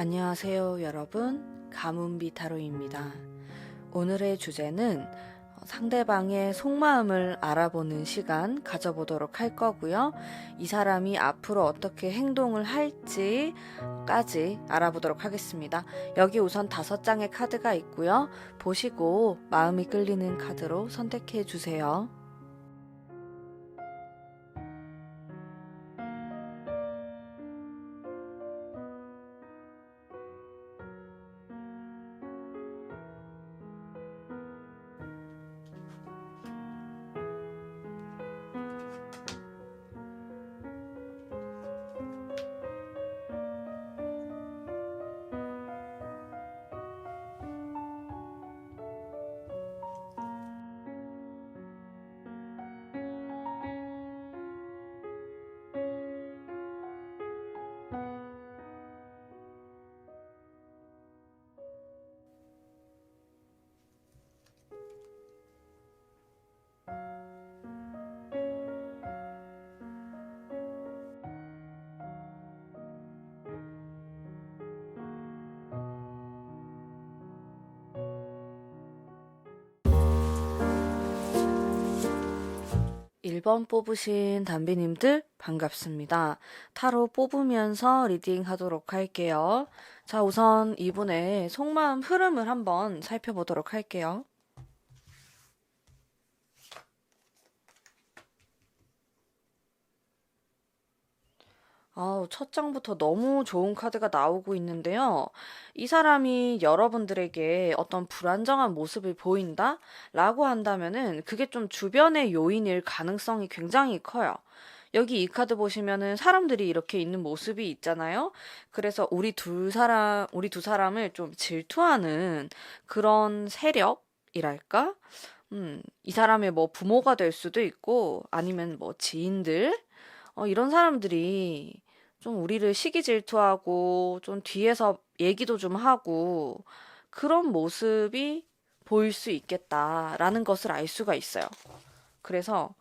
안녕하세요, 여러분. 가문비 타로입니다. 오늘의 주제는 상대방의 속마음을 알아보는 시간 가져보도록 할 거고요. 이 사람이 앞으로 어떻게 행동을 할지까지 알아보도록 하겠습니다. 여기 우선 5장의 카드가 있고요. 보시고 마음이 끌리는 카드로 선택해 주세요. 1번 뽑으신 담비님들 반갑습니다. 타로 뽑으면서 리딩 하도록 할게요. 자, 우선 이분의 속마음 흐름을 한번 살펴보도록 할게요. 첫 장부터 너무 좋은 카드가 나오고 있는데요. 이 사람이 여러분들에게 어떤 불안정한 모습을 보인다? 라고 한다면은 그게 좀 주변의 요인일 가능성이 굉장히 커요. 여기 이 카드 보시면은 사람들이 이렇게 있는 모습이 있잖아요. 그래서 우리 두 사람을 좀 질투하는 그런 세력이랄까? 이 사람의 뭐 부모가 될 수도 있고 아니면 뭐 지인들? 이런 사람들이 좀 우리를 시기 질투하고 좀 뒤에서 얘기도 좀 하고 그런 모습이 보일 수 있겠다라는 것을 알 수가 있어요. 그래서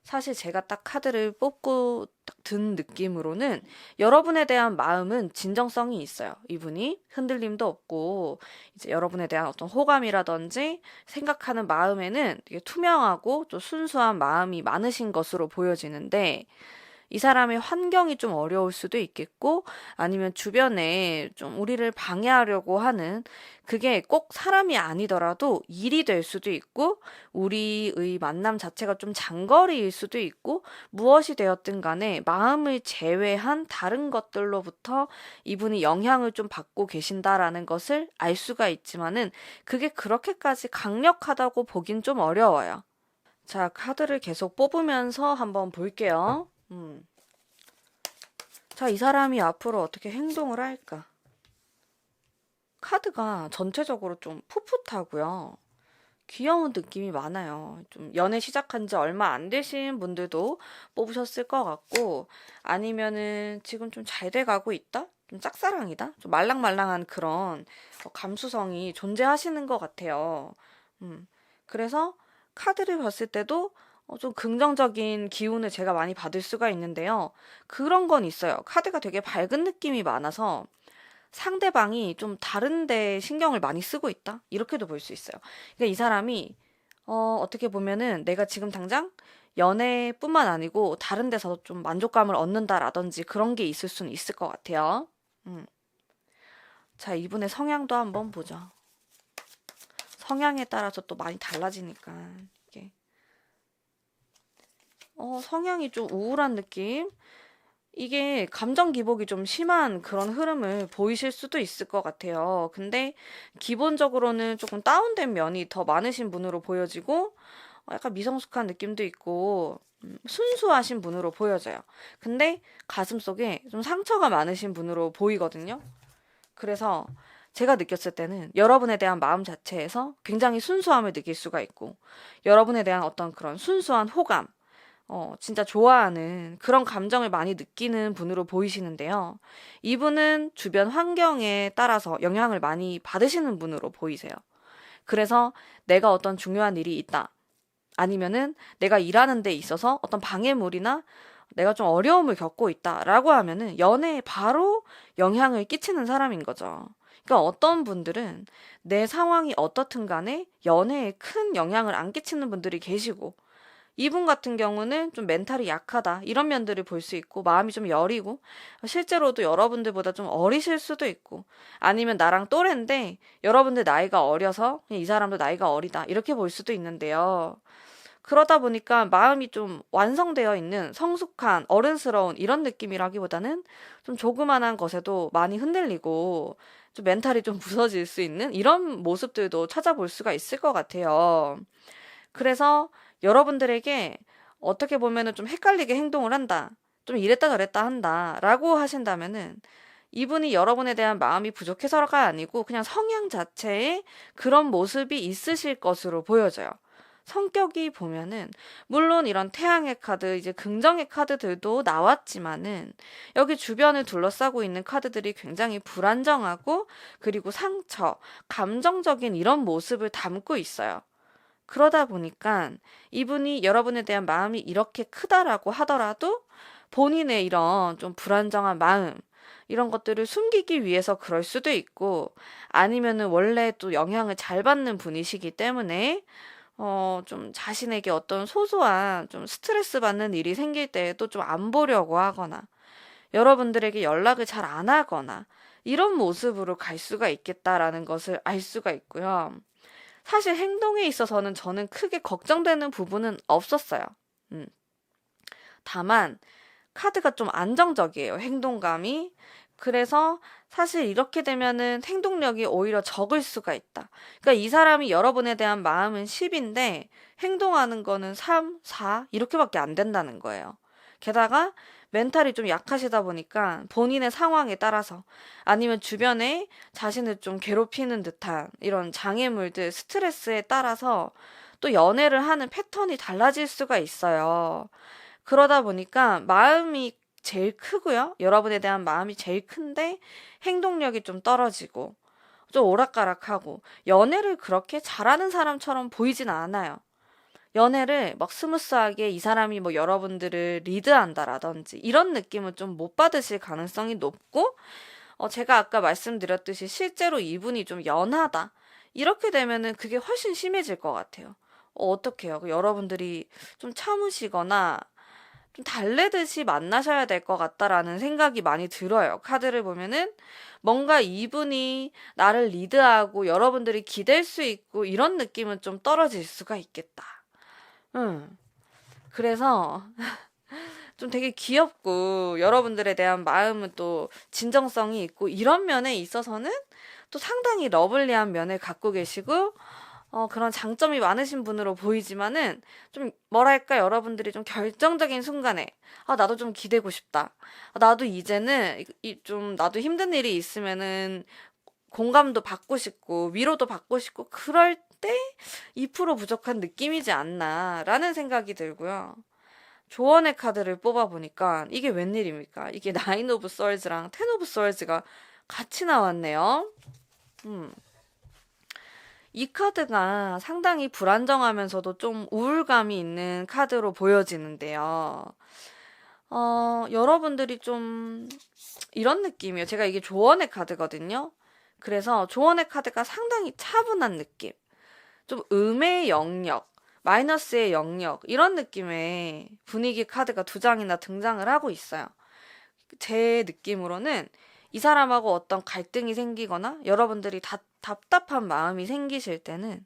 사실 제가 딱 카드를 뽑고 딱 든 느낌으로는 여러분에 대한 마음은 진정성이 있어요. 이분이 흔들림도 없고 이제 여러분에 대한 어떤 호감이라든지 생각하는 마음에는 되게 투명하고 또 순수한 마음이 많으신 것으로 보여지는데 이 사람의 환경이 좀 어려울 수도 있겠고 아니면 주변에 좀 우리를 방해하려고 하는 그게 꼭 사람이 아니더라도 일이 될 수도 있고 우리의 만남 자체가 좀 장거리일 수도 있고 무엇이 되었든 간에 마음을 제외한 다른 것들로부터 이분이 영향을 좀 받고 계신다라는 것을 알 수가 있지만은 그게 그렇게까지 강력하다고 보긴 좀 어려워요. 자, 카드를 계속 뽑으면서 한번 볼게요. 자, 이 사람이 앞으로 어떻게 행동을 할까? 카드가 전체적으로 좀 풋풋하고요. 귀여운 느낌이 많아요. 좀 연애 시작한 지 얼마 안 되신 분들도 뽑으셨을 것 같고, 아니면은 지금 좀 잘 돼가고 있다? 좀 짝사랑이다? 좀 말랑말랑한 그런 감수성이 존재하시는 것 같아요. 그래서 카드를 봤을 때도 좀 긍정적인 기운을 제가 많이 받을 수가 있는데요. 그런 건 있어요. 카드가 되게 밝은 느낌이 많아서 상대방이 좀 다른 데 신경을 많이 쓰고 있다? 이렇게도 볼 수 있어요. 그러니까 이 사람이 어떻게 보면은 내가 지금 당장 연애뿐만 아니고 다른 데서 좀 만족감을 얻는다라든지 그런 게 있을 수는 있을 것 같아요. 음. 자, 이분의 성향도 한번 보죠. 성향에 따라서 또 많이 달라지니까 이게 성향이 좀 우울한 느낌? 이게 감정 기복이 좀 심한 그런 흐름을 보이실 수도 있을 것 같아요. 근데 기본적으로는 조금 다운된 면이 더 많으신 분으로 보여지고 약간 미성숙한 느낌도 있고 순수하신 분으로 보여져요. 근데 가슴속에 좀 상처가 많으신 분으로 보이거든요. 그래서 제가 느꼈을 때는 여러분에 대한 마음 자체에서 굉장히 순수함을 느낄 수가 있고 여러분에 대한 어떤 그런 순수한 호감 진짜 좋아하는 그런 감정을 많이 느끼는 분으로 보이시는데요. 이분은 주변 환경에 따라서 영향을 많이 받으시는 분으로 보이세요. 그래서 내가 어떤 중요한 일이 있다. 아니면은 내가 일하는 데 있어서 어떤 방해물이나 내가 좀 어려움을 겪고 있다라고 하면은 연애에 바로 영향을 끼치는 사람인 거죠. 그러니까 어떤 분들은 내 상황이 어떻든 간에 연애에 큰 영향을 안 끼치는 분들이 계시고, 이분 같은 경우는 좀 멘탈이 약하다, 이런 면들을 볼 수 있고, 마음이 좀 여리고, 실제로도 여러분들보다 좀 어리실 수도 있고, 아니면 나랑 또래인데 여러분들 나이가 어려서 그냥 이 사람도 나이가 어리다, 이렇게 볼 수도 있는데요. 그러다 보니까 마음이 좀 완성되어 있는 성숙한 어른스러운 이런 느낌이라기보다는 좀 조그만한 것에도 많이 흔들리고 좀 멘탈이 좀 부서질 수 있는 이런 모습들도 찾아볼 수가 있을 것 같아요. 그래서 여러분들에게 어떻게 보면은 좀 헷갈리게 행동을 한다, 좀 이랬다 저랬다 한다 라고 하신다면은, 이분이 여러분에 대한 마음이 부족해서가 아니고 그냥 성향 자체에 그런 모습이 있으실 것으로 보여져요. 성격이 보면은 물론 이런 태양의 카드, 이제 긍정의 카드들도 나왔지만은 여기 주변을 둘러싸고 있는 카드들이 굉장히 불안정하고, 그리고 상처, 감정적인 이런 모습을 담고 있어요. 그러다 보니까 이분이 여러분에 대한 마음이 이렇게 크다라고 하더라도 본인의 이런 좀 불안정한 마음, 이런 것들을 숨기기 위해서 그럴 수도 있고, 아니면은 원래 또 영향을 잘 받는 분이시기 때문에 좀 자신에게 어떤 소소한 좀 스트레스 받는 일이 생길 때에도 좀 안 보려고 하거나, 여러분들에게 연락을 잘 안 하거나, 이런 모습으로 갈 수가 있겠다라는 것을 알 수가 있고요. 사실 행동에 있어서는 저는 크게 걱정되는 부분은 없었어요. 음. 다만 카드가 좀 안정적이에요, 행동감이. 그래서 사실 이렇게 되면은 행동력이 오히려 적을 수가 있다. 그러니까 이 사람이 여러분에 대한 마음은 10인데 행동하는 거는 3, 4 이렇게밖에 안 된다는 거예요. 게다가 멘탈이 좀 약하시다 보니까 본인의 상황에 따라서, 아니면 주변에 자신을 좀 괴롭히는 듯한 이런 장애물들, 스트레스에 따라서 또 연애를 하는 패턴이 달라질 수가 있어요. 그러다 보니까 마음이 제일 크고요. 여러분에 대한 마음이 제일 큰데 행동력이 좀 떨어지고 좀 오락가락하고, 연애를 그렇게 잘하는 사람처럼 보이진 않아요. 연애를 막 스무스하게 이 사람이 뭐 여러분들을 리드한다라든지 이런 느낌은 좀 못 받으실 가능성이 높고, 제가 아까 말씀드렸듯이 실제로 이분이 좀 연하다, 이렇게 되면은 그게 훨씬 심해질 것 같아요. 어떡해요? 여러분들이 좀 참으시거나 좀 달래듯이 만나셔야 될 것 같다라는 생각이 많이 들어요. 카드를 보면은 뭔가 이분이 나를 리드하고 여러분들이 기댈 수 있고 이런 느낌은 좀 떨어질 수가 있겠다. 응. 그래서 좀 되게 귀엽고 여러분들에 대한 마음은 또 진정성이 있고, 이런 면에 있어서는 또 상당히 러블리한 면을 갖고 계시고, 그런 장점이 많으신 분으로 보이지만은 좀 뭐랄까, 여러분들이 좀 결정적인 순간에 나도 좀 기대고 싶다. 나도 이제는 좀 나도 힘든 일이 있으면은 공감도 받고 싶고 위로도 받고 싶고, 그럴 때 2% 부족한 느낌이지 않나라는 생각이 들고요. 조언의 카드를 뽑아보니까 이게 웬일입니까? 이게 나인 오브 썰즈랑 텐 오브 썰즈가 같이 나왔네요. 음. 이 카드가 상당히 불안정하면서도 좀 우울감이 있는 카드로 보여지는데요. 여러분들이 좀 이런 느낌이에요. 제가 이게 조언의 카드거든요. 그래서 조언의 카드가 상당히 차분한 느낌. 좀 음의 영역, 마이너스의 영역, 이런 느낌의 분위기 카드가 두 장이나 등장을 하고 있어요. 제 느낌으로는 이 사람하고 어떤 갈등이 생기거나 여러분들이 답답한 마음이 생기실 때는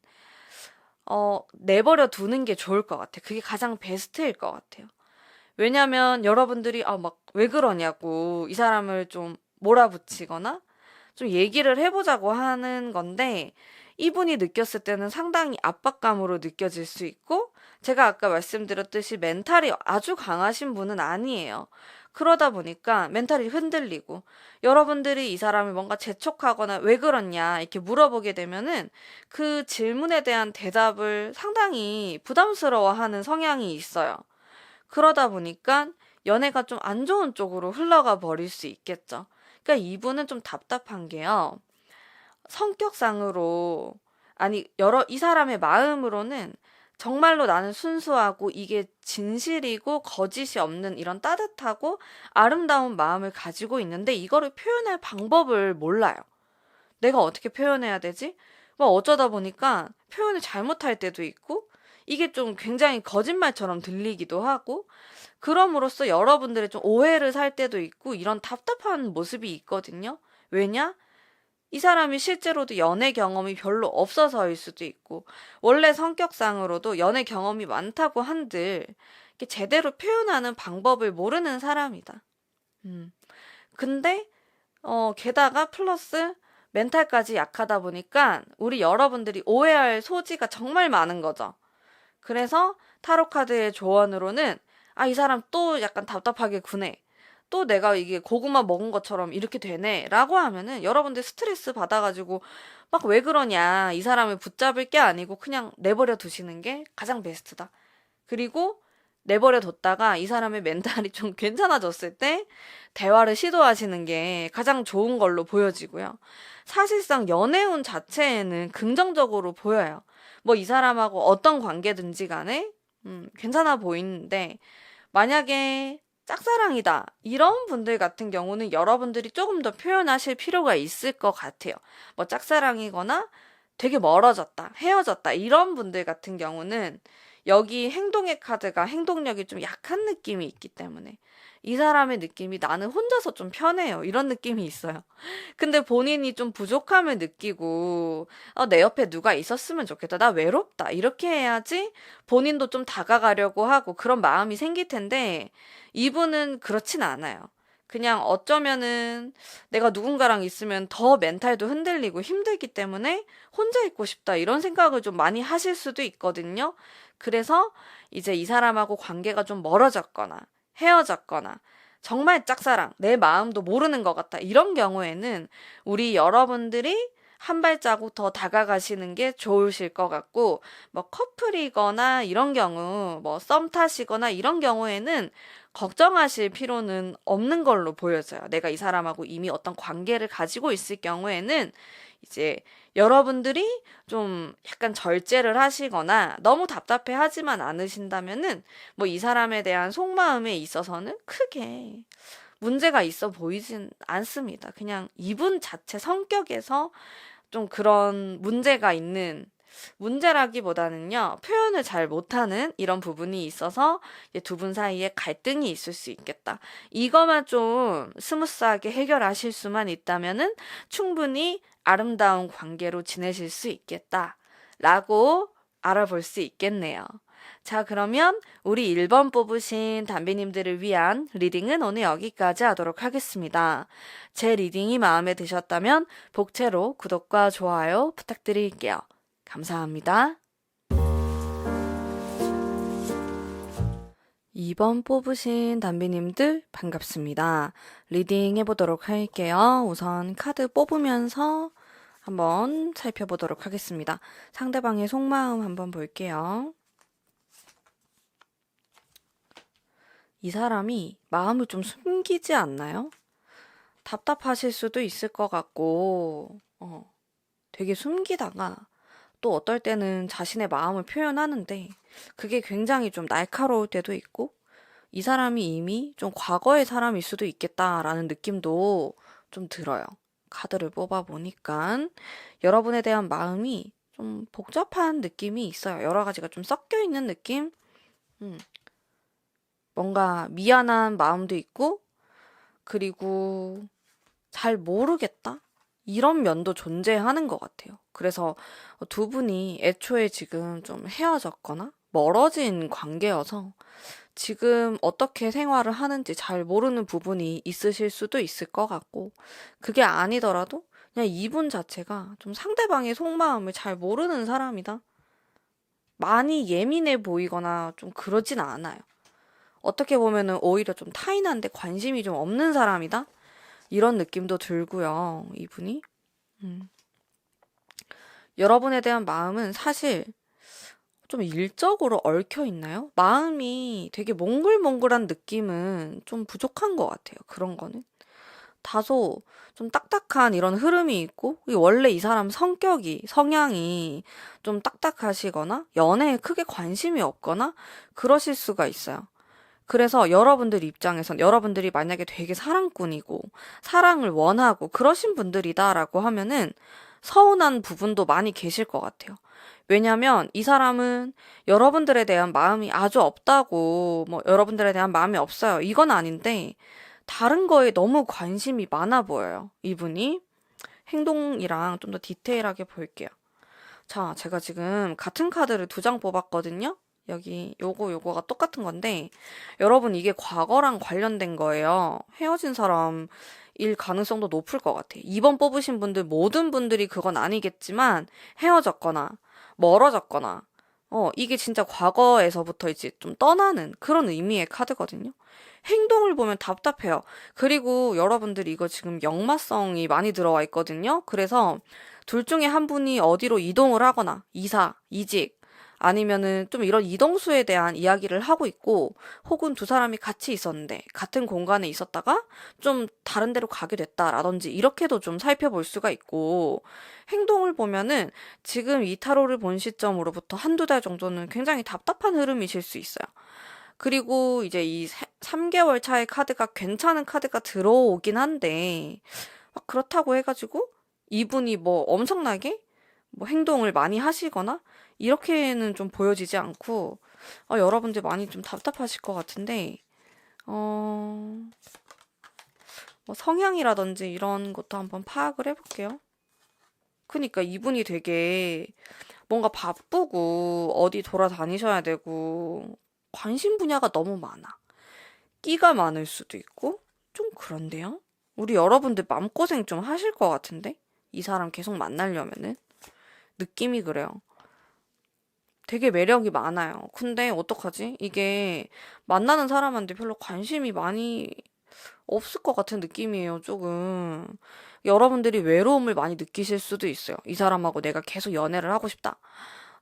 내버려 두는 게 좋을 것 같아요. 그게 가장 베스트일 것 같아요. 왜냐면 여러분들이 막 왜 그러냐고 이 사람을 좀 몰아붙이거나 좀 얘기를 해보자고 하는 건데, 이분이 느꼈을 때는 상당히 압박감으로 느껴질 수 있고, 제가 아까 말씀드렸듯이 멘탈이 아주 강하신 분은 아니에요. 그러다 보니까 멘탈이 흔들리고, 여러분들이 이 사람을 뭔가 재촉하거나 왜 그러냐 이렇게 물어보게 되면은 그 질문에 대한 대답을 상당히 부담스러워하는 성향이 있어요. 그러다 보니까 연애가 좀 안 좋은 쪽으로 흘러가 버릴 수 있겠죠. 그러니까 이분은 좀 답답한 게요. 성격상으로, 아니, 이 사람의 마음으로는 정말로 나는 순수하고 이게 진실이고 거짓이 없는 이런 따뜻하고 아름다운 마음을 가지고 있는데 이거를 표현할 방법을 몰라요. 내가 어떻게 표현해야 되지? 뭐 어쩌다 보니까 표현을 잘못할 때도 있고 이게 좀 굉장히 거짓말처럼 들리기도 하고 그럼으로써 여러분들의 좀 오해를 살 때도 있고 이런 답답한 모습이 있거든요. 왜냐? 이 사람이 실제로도 연애 경험이 별로 없어서일 수도 있고, 원래 성격상으로도 연애 경험이 많다고 한들, 이게 제대로 표현하는 방법을 모르는 사람이다. 음. 근데, 게다가 플러스 멘탈까지 약하다 보니까, 우리 여러분들이 오해할 소지가 정말 많은 거죠. 그래서 타로 카드의 조언으로는, 아, 이 사람 또 약간 답답하게 구네. 또 내가 이게 고구마 먹은 것처럼 이렇게 되네. 라고 하면은 여러분들 스트레스 받아가지고 막 왜 그러냐. 이 사람을 붙잡을 게 아니고 그냥 내버려 두시는 게 가장 베스트다. 그리고 내버려 뒀다가 이 사람의 멘탈이 좀 괜찮아졌을 때 대화를 시도하시는 게 가장 좋은 걸로 보여지고요. 사실상 연애운 자체에는 긍정적으로 보여요. 뭐 이 사람하고 어떤 관계든지 간에 괜찮아 보이는데 만약에 짝사랑이다. 이런 분들 같은 경우는 여러분들이 조금 더 표현하실 필요가 있을 것 같아요. 뭐 짝사랑이거나 되게 멀어졌다, 헤어졌다. 이런 분들 같은 경우는 여기 행동의 카드가 행동력이 좀 약한 느낌이 있기 때문에 이 사람의 느낌이 나는 혼자서 좀 편해요. 이런 느낌이 있어요. 근데 본인이 좀 부족함을 느끼고 내 옆에 누가 있었으면 좋겠다. 나 외롭다. 이렇게 해야지 본인도 좀 다가가려고 하고 그런 마음이 생길 텐데 이분은 그렇진 않아요. 그냥 어쩌면은 내가 누군가랑 있으면 더 멘탈도 흔들리고 힘들기 때문에 혼자 있고 싶다 이런 생각을 좀 많이 하실 수도 있거든요. 그래서 이제 이 사람하고 관계가 좀 멀어졌거나 헤어졌거나 정말 짝사랑, 내 마음도 모르는 것 같다. 이런 경우에는 우리 여러분들이 한 발자국 더 다가가시는 게 좋으실 것 같고, 뭐 커플이거나 이런 경우, 뭐 썸 타시거나 이런 경우에는 걱정하실 필요는 없는 걸로 보여져요. 내가 이 사람하고 이미 어떤 관계를 가지고 있을 경우에는 이제 여러분들이 좀 약간 절제를 하시거나 너무 답답해 하지만 않으신다면은 뭐 이 사람에 대한 속마음에 있어서는 크게 문제가 있어 보이진 않습니다. 그냥 이분 자체 성격에서 좀 그런 문제가 있는 문제라기보다는요, 표현을 잘 못하는 이런 부분이 있어서 두 분 사이에 갈등이 있을 수 있겠다. 이거만 좀 스무스하게 해결하실 수만 있다면은 충분히 아름다운 관계로 지내실 수 있겠다. 라고 알아볼 수 있겠네요. 자, 그러면 우리 1번 뽑으신 담비님들을 위한 리딩은 오늘 여기까지 하도록 하겠습니다. 제 리딩이 마음에 드셨다면 복채로 구독과 좋아요 부탁드릴게요. 감사합니다. 2번 뽑으신 담비님들 반갑습니다. 리딩 해보도록 할게요. 우선 카드 뽑으면서 한번 살펴보도록 하겠습니다. 상대방의 속마음 한번 볼게요. 이 사람이 마음을 좀 숨기지 않나요? 답답하실 수도 있을 것 같고, 되게 숨기다가 또 어떨 때는 자신의 마음을 표현하는데 그게 굉장히 좀 날카로울 때도 있고 이 사람이 이미 좀 과거의 사람일 수도 있겠다라는 느낌도 좀 들어요. 카드를 뽑아보니까 여러분에 대한 마음이 좀 복잡한 느낌이 있어요. 여러 가지가 좀 섞여 있는 느낌? 음, 뭔가 미안한 마음도 있고 그리고 잘 모르겠다? 이런 면도 존재하는 것 같아요. 그래서 두 분이 애초에 지금 좀 헤어졌거나 멀어진 관계여서 지금 어떻게 생활을 하는지 잘 모르는 부분이 있으실 수도 있을 것 같고, 그게 아니더라도 그냥 이분 자체가 좀 상대방의 속마음을 잘 모르는 사람이다. 많이 예민해 보이거나 좀 그러진 않아요. 어떻게 보면은 오히려 좀 타인한테 관심이 좀 없는 사람이다? 이런 느낌도 들고요, 이분이. 음. 여러분에 대한 마음은 사실 좀 일적으로 얽혀 있나요? 마음이 되게 몽글몽글한 느낌은 좀 부족한 것 같아요. 그런 거는. 다소 좀 딱딱한 이런 흐름이 있고, 원래 이 사람 성향이 좀 딱딱하시거나, 연애에 크게 관심이 없거나, 그러실 수가 있어요. 그래서 여러분들 입장에선 여러분들이 만약에 되게 사랑꾼이고, 사랑을 원하고, 그러신 분들이다라고 하면은, 서운한 부분도 많이 계실 것 같아요. 왜냐면 이 사람은 여러분들에 대한 마음이 아주 없다고, 뭐, 여러분들에 대한 마음이 없어요. 이건 아닌데, 다른 거에 너무 관심이 많아 보여요. 이분이. 행동이랑 좀 더 디테일하게 볼게요. 자, 제가 지금 같은 카드를 두 장 뽑았거든요. 여기 요거가 똑같은 건데 여러분 이게 과거랑 관련된 거예요. 헤어진 사람 일 가능성도 높을 것 같아. 2번 뽑으신 분들 모든 분들이 그건 아니겠지만 헤어졌거나 멀어졌거나 이게 진짜 과거에서부터 이제 좀 떠나는 그런 의미의 카드거든요. 행동을 보면 답답해요. 그리고 여러분들 이거 지금 역마성이 많이 들어와 있거든요. 그래서 둘 중에 한 분이 어디로 이동을 하거나 이사, 이직 아니면은 좀 이런 이동수에 대한 이야기를 하고 있고 혹은 두 사람이 같이 있었는데 같은 공간에 있었다가 좀 다른 데로 가게 됐다라든지 이렇게도 좀 살펴볼 수가 있고 행동을 보면은 지금 이 타로를 본 시점으로부터 한두 달 정도는 굉장히 답답한 흐름이실 수 있어요. 그리고 이제 이 3개월 차의 카드가 괜찮은 카드가 들어오긴 한데 막 그렇다고 해가지고 이분이 뭐 엄청나게 뭐 행동을 많이 하시거나 이렇게는 좀 보여지지 않고 여러분들 많이 좀 답답하실 것 같은데 어, 뭐 성향이라든지 이런 것도 한번 파악을 해볼게요. 그니까 이분이 되게 뭔가 바쁘고 어디 돌아다니셔야 되고 관심 분야가 너무 많아. 끼가 많을 수도 있고 좀 그런데요. 우리 여러분들 마음고생 좀 하실 것 같은데 이 사람 계속 만나려면은 느낌이 그래요. 되게 매력이 많아요. 근데 어떡하지? 이게 만나는 사람한테 별로 관심이 많이 없을 것 같은 느낌이에요, 조금. 여러분들이 외로움을 많이 느끼실 수도 있어요. 이 사람하고 내가 계속 연애를 하고 싶다.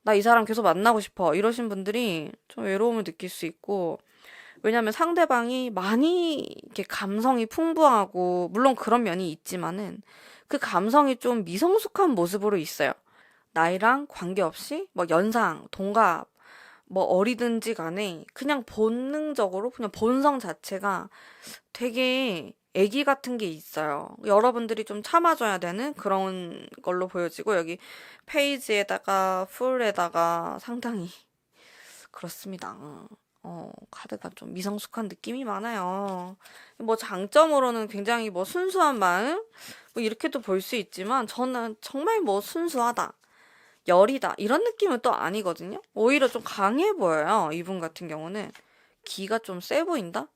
나 이 사람 계속 만나고 싶어. 이러신 분들이 좀 외로움을 느낄 수 있고, 왜냐면 상대방이 많이 이렇게 감성이 풍부하고, 물론 그런 면이 있지만은, 그 감성이 좀 미성숙한 모습으로 있어요. 나이랑 관계없이 뭐 연상, 동갑, 뭐 어리든지 간에 그냥 본능적으로 그냥 본성 자체가 되게 애기 같은 게 있어요. 여러분들이 좀 참아줘야 되는 그런 걸로 보여지고 여기 페이지에다가 풀에다가 상당히 그렇습니다. 카드가 좀 미성숙한 느낌이 많아요. 뭐 장점으로는 굉장히 뭐 순수한 마음 뭐 이렇게도 볼 수 있지만 저는 정말 뭐 순수하다. 열이다. 이런 느낌은 또 아니거든요. 오히려 좀 강해 보여요. 이분 같은 경우는. 기가 좀 세 보인다?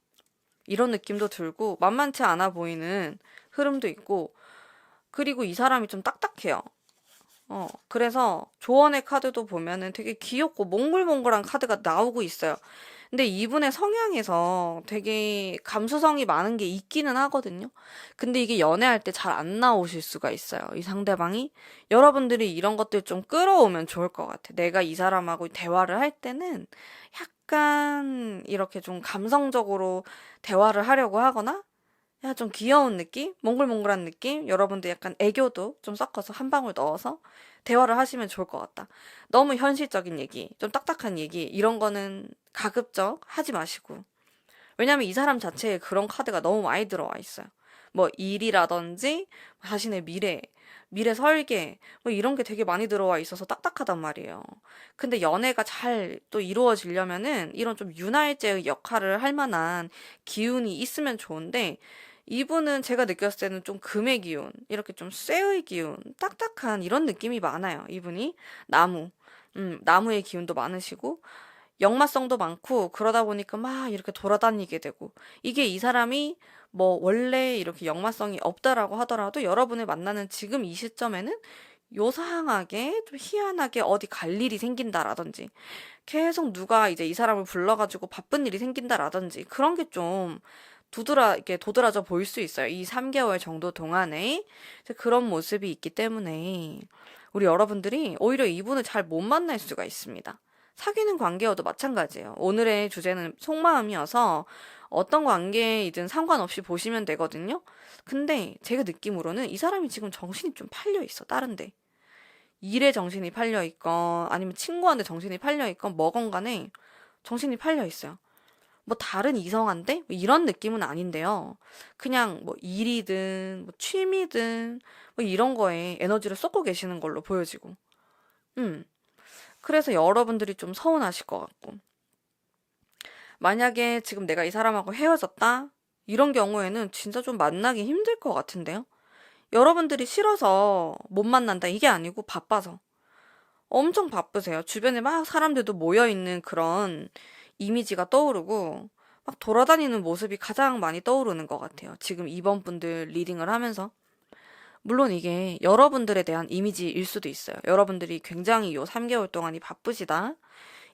이런 느낌도 들고, 만만치 않아 보이는 흐름도 있고, 그리고 이 사람이 좀 딱딱해요. 그래서 조언의 카드도 보면은 되게 귀엽고 몽글몽글한 카드가 나오고 있어요. 근데 이분의 성향에서 되게 감수성이 많은 게 있기는 하거든요. 근데 이게 연애할 때 잘 안 나오실 수가 있어요. 이 상대방이. 여러분들이 이런 것들 좀 끌어오면 좋을 것 같아. 내가 이 사람하고 대화를 할 때는 약간 이렇게 좀 감성적으로 대화를 하려고 하거나 약간 좀 귀여운 느낌? 몽글몽글한 느낌? 여러분들 약간 애교도 좀 섞어서 한 방울 넣어서 대화를 하시면 좋을 것 같다. 너무 현실적인 얘기, 좀 딱딱한 얘기, 이런 거는 가급적 하지 마시고. 왜냐면 이 사람 자체에 그런 카드가 너무 많이 들어와 있어요. 뭐 일이라든지 자신의 미래 설계, 뭐 이런 게 되게 많이 들어와 있어서 딱딱하단 말이에요. 근데 연애가 잘 또 이루어지려면은 이런 좀 윤활제의 역할을 할 만한 기운이 있으면 좋은데 이분은 제가 느꼈을 때는 좀 금의 기운, 이렇게 좀 쇠의 기운, 딱딱한 이런 느낌이 많아요. 이분이 나무, 나무의 기운도 많으시고 역마성도 많고 그러다 보니까 막 이렇게 돌아다니게 되고 이게 이 사람이 뭐 원래 이렇게 역마성이 없다라고 하더라도 여러분을 만나는 지금 이 시점에는 요상하게 좀 희한하게 어디 갈 일이 생긴다라든지 계속 누가 이제 이 사람을 불러가지고 바쁜 일이 생긴다라든지 그런 게 좀 이렇게 도드라져 보일 수 있어요. 이 3개월 정도 동안에 이제 그런 모습이 있기 때문에 우리 여러분들이 오히려 이분을 잘 못 만날 수가 있습니다. 사귀는 관계여도 마찬가지예요. 오늘의 주제는 속마음이어서 어떤 관계이든 상관없이 보시면 되거든요. 근데 제가 느낌으로는 이 사람이 지금 정신이 좀 팔려 있어, 다른데. 일에 정신이 팔려 있건, 아니면 친구한테 정신이 팔려 있건, 뭐건 간에 정신이 팔려 있어요. 뭐 다른 이성한테? 뭐 이런 느낌은 아닌데요. 그냥 뭐 일이든, 뭐 취미든, 뭐 이런 거에 에너지를 쏟고 계시는 걸로 보여지고. 음. 그래서 여러분들이 좀 서운하실 것 같고. 만약에 지금 내가 이 사람하고 헤어졌다? 이런 경우에는 진짜 좀 만나기 힘들 것 같은데요? 여러분들이 싫어서 못 만난다 이게 아니고 바빠서. 엄청 바쁘세요. 주변에 막 사람들도 모여있는 그런 이미지가 떠오르고 막 돌아다니는 모습이 가장 많이 떠오르는 것 같아요. 지금 이번 분들 리딩을 하면서. 물론 이게 여러분들에 대한 이미지일 수도 있어요. 여러분들이 굉장히 요 3개월 동안이 바쁘시다.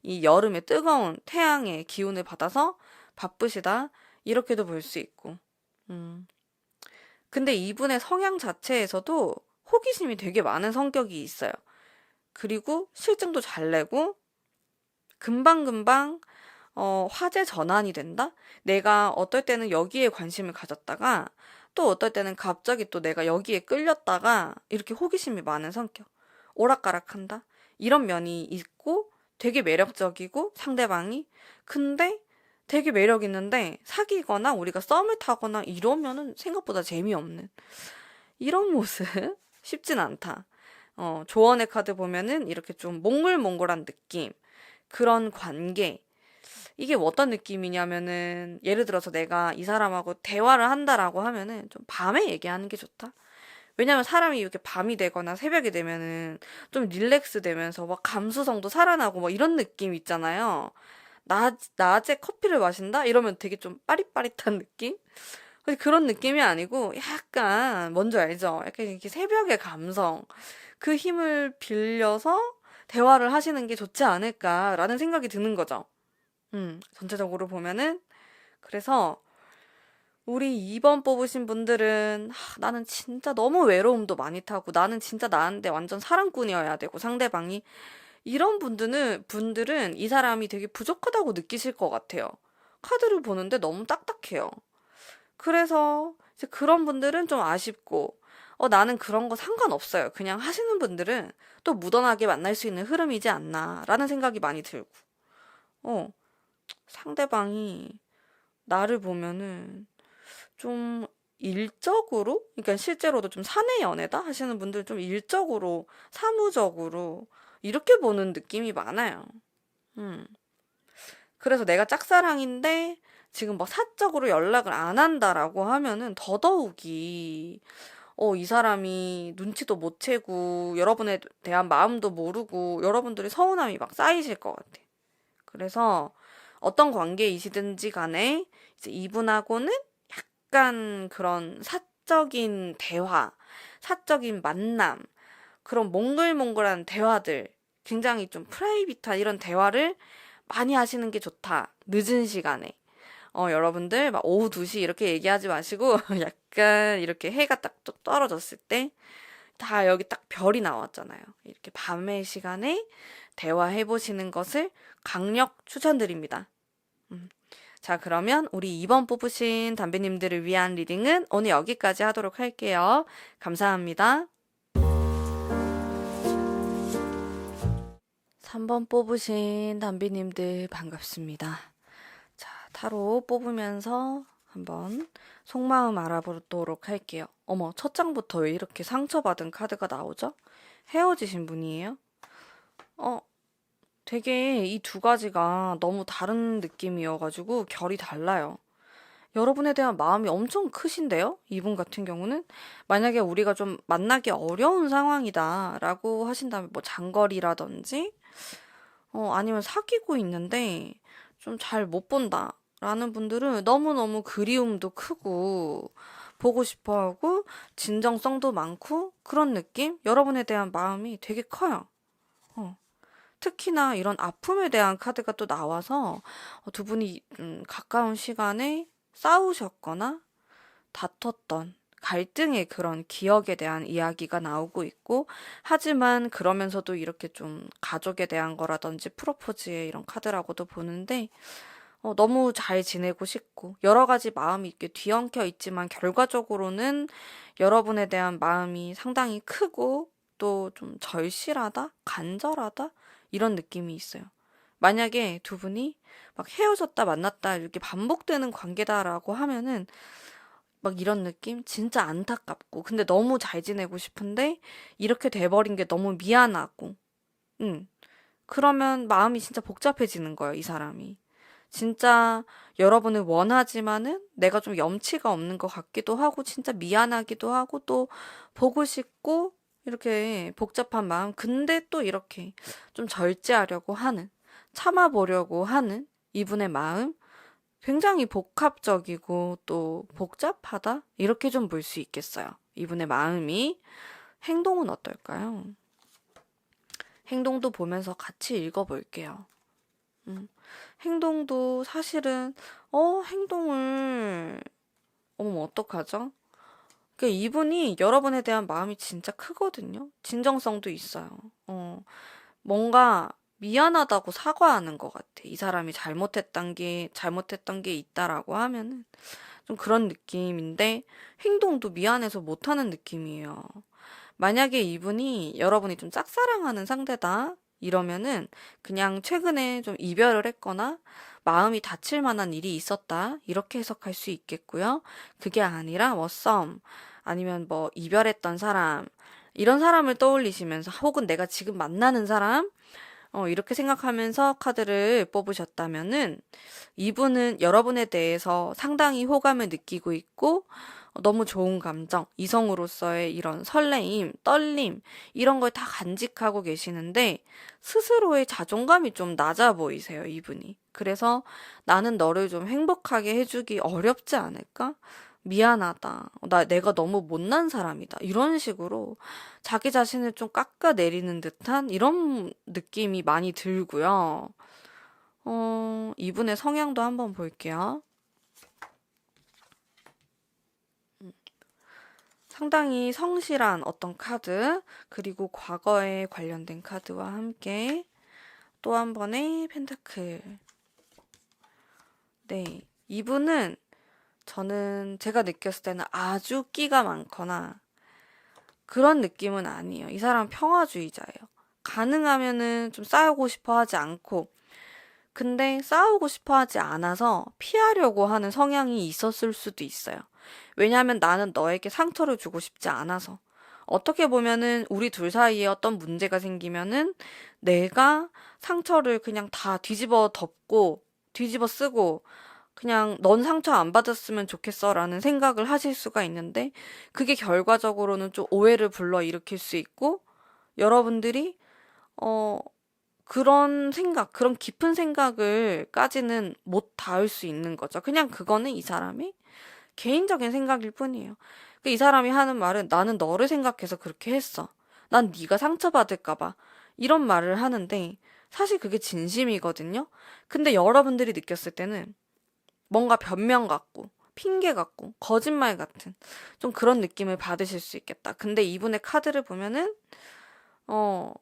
이 여름의 뜨거운 태양의 기운을 받아서 바쁘시다. 이렇게도 볼 수 있고. 음. 근데 이분의 성향 자체에서도 호기심이 되게 많은 성격이 있어요. 그리고 실증도 잘 내고 금방금방 화제 전환이 된다? 내가 어떨 때는 여기에 관심을 가졌다가 또 어떨 때는 갑자기 또 내가 여기에 끌렸다가 이렇게 호기심이 많은 성격. 오락가락한다? 이런 면이 있고 되게 매력적이고 상대방이 근데 되게 매력 있는데 사귀거나 우리가 썸을 타거나 이러면은 생각보다 재미없는 이런 모습 쉽진 않다. 조언의 카드 보면은 이렇게 좀 몽글몽글한 느낌. 그런 관계. 이게 어떤 느낌이냐면은 예를 들어서 내가 이 사람하고 대화를 한다라고 하면은 좀 밤에 얘기하는 게 좋다. 왜냐면 사람이 이렇게 밤이 되거나 새벽이 되면은 좀 릴렉스 되면서 막 감수성도 살아나고 뭐 이런 느낌 있잖아요. 낮에 커피를 마신다? 이러면 되게 좀 빠릿빠릿한 느낌? 근데 그런 느낌이 아니고 약간 뭔지 알죠? 약간 이렇게 새벽의 감성. 그 힘을 빌려서 대화를 하시는 게 좋지 않을까라는 생각이 드는 거죠. 전체적으로 보면은. 그래서 우리 2번 뽑으신 분들은 나는 진짜 너무 외로움도 많이 타고 나는 진짜 나한테 완전 사랑꾼이어야 되고 상대방이 이런 분들은 이 사람이 되게 부족하다고 느끼실 것 같아요. 카드를 보는데 너무 딱딱해요. 그래서 이제 그런 분들은 좀 아쉽고 나는 그런 거 상관없어요. 그냥 하시는 분들은 또 무던하게 만날 수 있는 흐름이지 않나라는 생각이 많이 들고 어, 상대방이 나를 보면은 좀 일적으로, 그러니까 실제로도 좀 사내 연애다 하시는 분들 좀 일적으로, 사무적으로 이렇게 보는 느낌이 많아요. 음. 그래서 내가 짝사랑인데 지금 막 사적으로 연락을 안 한다라고 하면은 더더욱이 이 사람이 눈치도 못 채고 여러분에 대한 마음도 모르고 여러분들이 서운함이 막 쌓이실 것 같아. 그래서 어떤 관계이시든지 간에 이제 이분하고는 약간 그런 사적인 대화, 사적인 만남, 그런 몽글몽글한 대화들, 굉장히 좀 프라이빗한 이런 대화를 많이 하시는 게 좋다. 늦은 시간에. 여러분들 막 오후 2시 이렇게 얘기하지 마시고 약간 이렇게 해가 딱 떨어졌을 때 다 여기 딱 별이 나왔잖아요. 이렇게 밤의 시간에 대화해 보시는 것을 강력 추천드립니다. 음. 자, 그러면 우리 2번 뽑으신 담비님들을 위한 리딩은 오늘 여기까지 하도록 할게요. 감사합니다. 3번 뽑으신 담비님들 반갑습니다. 자, 타로 뽑으면서 한번 속마음 알아보도록 할게요. 어머, 첫 장부터 왜 이렇게 상처받은 카드가 나오죠? 헤어지신 분이에요? 어, 되게 이 두 가지가 너무 다른 느낌이어가지고 결이 달라요. 여러분에 대한 마음이 엄청 크신데요? 이분 같은 경우는 만약에 우리가 좀 만나기 어려운 상황이다라고 하신다면 뭐 장거리라든지 아니면 사귀고 있는데 좀 잘 못 본다라는 분들은 너무너무 그리움도 크고 보고 싶어 하고 진정성도 많고 그런 느낌? 여러분에 대한 마음이 되게 커요. 어. 특히나 이런 아픔에 대한 카드가 또 나와서 두 분이 가까운 시간에 싸우셨거나 다퉜던 갈등의 그런 기억에 대한 이야기가 나오고 있고, 하지만 그러면서도 이렇게 좀 가족에 대한 거라든지 프로포즈의 이런 카드라고도 보는데, 너무 잘 지내고 싶고 여러 가지 마음이 이렇게 뒤엉켜 있지만 결과적으로는 여러분에 대한 마음이 상당히 크고 또 좀 절실하다, 간절하다 이런 느낌이 있어요. 만약에 두 분이 막 헤어졌다 만났다 이렇게 반복되는 관계다라고 하면은 막 이런 느낌? 진짜 안타깝고 근데 너무 잘 지내고 싶은데 이렇게 돼버린 게 너무 미안하고 응. 그러면 마음이 진짜 복잡해지는 거예요, 이 사람이. 진짜 여러분을 원하지만은 내가 좀 염치가 없는 것 같기도 하고 진짜 미안하기도 하고 또 보고 싶고 이렇게 복잡한 마음. 근데 또 이렇게 좀 절제하려고 하는, 참아보려고 하는 이분의 마음. 굉장히 복합적이고 또 복잡하다? 이렇게 좀 볼 수 있겠어요. 이분의 마음이. 행동은 어떨까요? 행동도 보면서 같이 읽어볼게요. 음, 행동도 사실은, 행동을, 어떡하죠? 그러니까 이분이 여러분에 대한 마음이 진짜 크거든요. 진정성도 있어요. 뭔가 미안하다고 사과하는 것 같아. 이 사람이 잘못했던 게 있다라고 하면은 좀 그런 느낌인데 행동도 미안해서 못하는 느낌이에요. 만약에 이분이 여러분이 좀 짝사랑하는 상대다 이러면은 그냥 최근에 좀 이별을 했거나 마음이 다칠 만한 일이 있었다 이렇게 해석할 수 있겠고요. 그게 아니라 뭐 썸 아니면 뭐 이별했던 사람 이런 사람을 떠올리시면서 혹은 내가 지금 만나는 사람 이렇게 생각하면서 카드를 뽑으셨다면은 이분은 여러분에 대해서 상당히 호감을 느끼고 있고 너무 좋은 감정, 이성으로서의 이런 설레임, 떨림, 이런 걸 다 간직하고 계시는데 스스로의 자존감이 좀 낮아 보이세요, 이분이. 그래서 나는 너를 좀 행복하게 해주기 어렵지 않을까? 미안하다. 내가 너무 못난 사람이다. 이런 식으로 자기 자신을 좀 깎아내리는 듯한 이런 느낌이 많이 들고요. 이분의 성향도 한번 볼게요. 상당히 성실한 어떤 카드, 그리고 과거에 관련된 카드와 함께 또 한 번의 펜타클. 네. 이분은 저는 제가 느꼈을 때는 아주 끼가 많거나 그런 느낌은 아니에요. 이 사람 평화주의자예요. 가능하면은 좀 싸우고 싶어 하지 않고 근데 싸우고 싶어 하지 않아서 피하려고 하는 성향이 있었을 수도 있어요. 왜냐하면 나는 너에게 상처를 주고 싶지 않아서. 어떻게 보면은 우리 둘 사이에 어떤 문제가 생기면은 내가 상처를 그냥 다 뒤집어 덮고 뒤집어 쓰고 그냥 넌 상처 안 받았으면 좋겠어 라는 생각을 하실 수가 있는데 그게 결과적으로는 좀 오해를 불러일으킬 수 있고 여러분들이 어, 그런 깊은 생각을까지는 못 닿을 수 있는 거죠. 그냥 그거는 이 사람의 개인적인 생각일 뿐이에요. 이 사람이 하는 말은 나는 너를 생각해서 그렇게 했어. 난 네가 상처받을까 봐. 이런 말을 하는데 사실 그게 진심이거든요. 근데 여러분들이 느꼈을 때는 뭔가 변명 같고 핑계 같고 거짓말 같은 좀 그런 느낌을 받으실 수 있겠다. 근데 이분의 카드를 보면은 어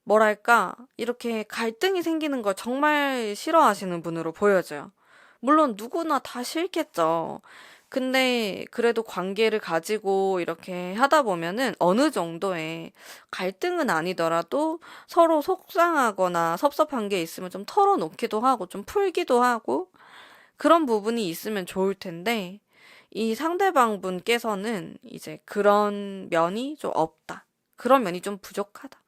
뭐랄까, 이렇게 갈등이 생기는 걸 정말 싫어하시는 분으로 보여져요. 물론 누구나 다 싫겠죠. 근데 그래도 관계를 가지고 이렇게 하다 보면은 어느 정도의 갈등은 아니더라도 서로 속상하거나 섭섭한 게 있으면 좀 털어놓기도 하고 좀 풀기도 하고 그런 부분이 있으면 좋을 텐데 이 상대방 분께서는 이제 그런 면이 좀 없다. 그런 면이 좀 부족하다.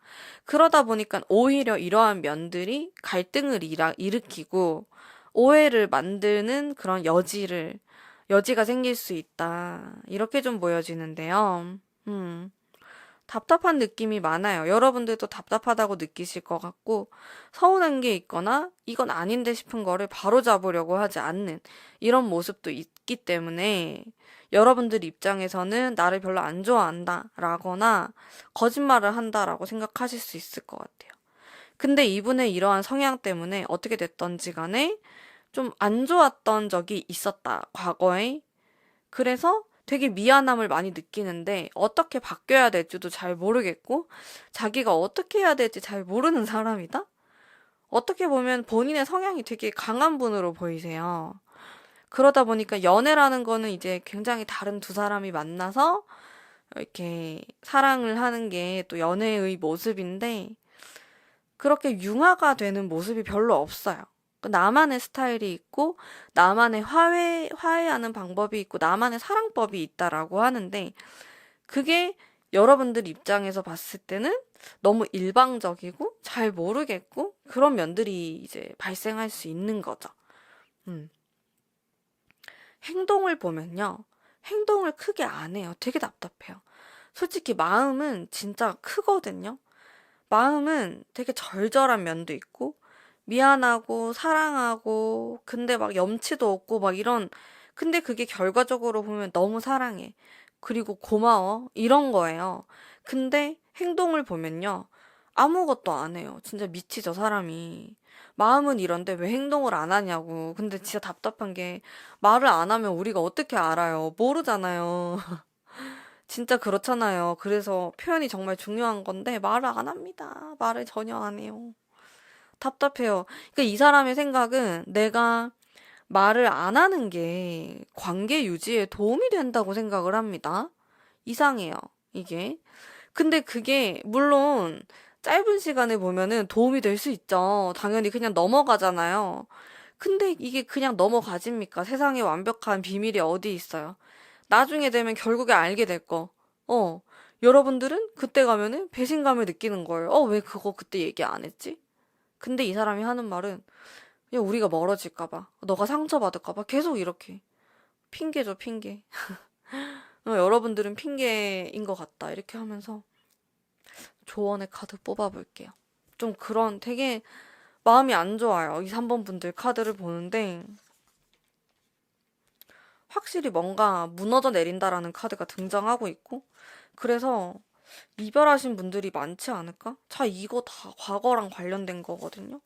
그러다 보니까 오히려 이러한 면들이 갈등을 일으키고 오해를 만드는 그런 여지가 생길 수 있다. 이렇게 좀 보여지는데요. 음. 답답한 느낌이 많아요. 여러분들도 답답하다고 느끼실 것 같고, 서운한 게 있거나, 이건 아닌데 싶은 거를 바로 잡으려고 하지 않는 이런 모습도 있기 때문에, 여러분들 입장에서는 나를 별로 안 좋아한다, 라거나, 거짓말을 한다라고 생각하실 수 있을 것 같아요. 근데 이분의 이러한 성향 때문에 어떻게 됐던지 간에 좀 안 좋았던 적이 있었다, 과거에. 그래서 되게 미안함을 많이 느끼는데 어떻게 바뀌어야 될지도 잘 모르겠고 자기가 어떻게 해야 될지 잘 모르는 사람이다? 어떻게 보면 본인의 성향이 되게 강한 분으로 보이세요. 그러다 보니까 연애라는 거는 이제 굉장히 다른 두 사람이 만나서 이렇게 사랑을 하는 게 또 연애의 모습인데 그렇게 융화가 되는 모습이 별로 없어요. 그 나만의 스타일이 있고 나만의 화해하는 방법이 있고 나만의 사랑법이 있다라고 하는데 그게 여러분들 입장에서 봤을 때는 너무 일방적이고 잘 모르겠고 그런 면들이 이제 발생할 수 있는 거죠. 음. 행동을 보면요. 행동을 크게 안 해요. 되게 답답해요. 솔직히 마음은 진짜 크거든요. 마음은 되게 절절한 면도 있고, 미안하고, 사랑하고, 근데 막 염치도 없고, 막 이런, 근데 그게 결과적으로 보면 너무 사랑해. 그리고 고마워. 이런 거예요. 근데 행동을 보면요. 아무것도 안 해요. 진짜 미치죠, 사람이. 마음은 이런데 왜 행동을 안 하냐고. 근데 진짜 답답한 게 말을 안 하면 우리가 어떻게 알아요? 모르잖아요. 진짜 그렇잖아요. 그래서 표현이 정말 중요한 건데 말을 안 합니다. 말을 전혀 안 해요. 답답해요. 그러니까 이 사람의 생각은 내가 말을 안 하는 게 관계 유지에 도움이 된다고 생각을 합니다. 이상해요. 이게. 근데 그게 물론 짧은 시간에 보면은 도움이 될 수 있죠. 당연히 그냥 넘어가잖아요. 근데 이게 그냥 넘어가집니까? 세상에 완벽한 비밀이 어디 있어요? 나중에 되면 결국에 알게 될 거. 어. 여러분들은 그때 가면은 배신감을 느끼는 거예요. 왜 그거 그때 얘기 안 했지? 근데 이 사람이 하는 말은 그냥 우리가 멀어질까 봐. 너가 상처받을까 봐. 계속 이렇게. 핑계죠, 핑계. 여러분들은 핑계인 것 같다. 이렇게 하면서 조언의 카드 뽑아볼게요. 좀 그런 되게 마음이 안 좋아요. 이 3번 분들 카드를 보는데 확실히 뭔가 무너져 내린다라는 카드가 등장하고 있고 그래서 이별하신 분들이 많지 않을까? 자, 이거 다 과거랑 관련된 거거든요.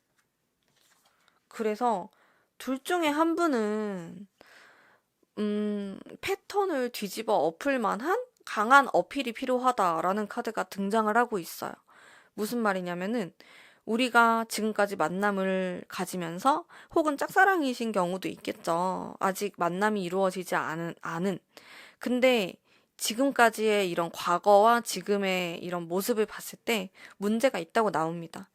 그래서 둘 중에 한 분은 패턴을 뒤집어 엎을 만한 강한 어필이 필요하다라는 카드가 등장을 하고 있어요. 무슨 말이냐면은 우리가 지금까지 만남을 가지면서 혹은 짝사랑이신 경우도 있겠죠. 아직 만남이 이루어지지 않은. 근데 지금까지의 이런 과거와 지금의 이런 모습을 봤을 때 문제가 있다고 나옵니다.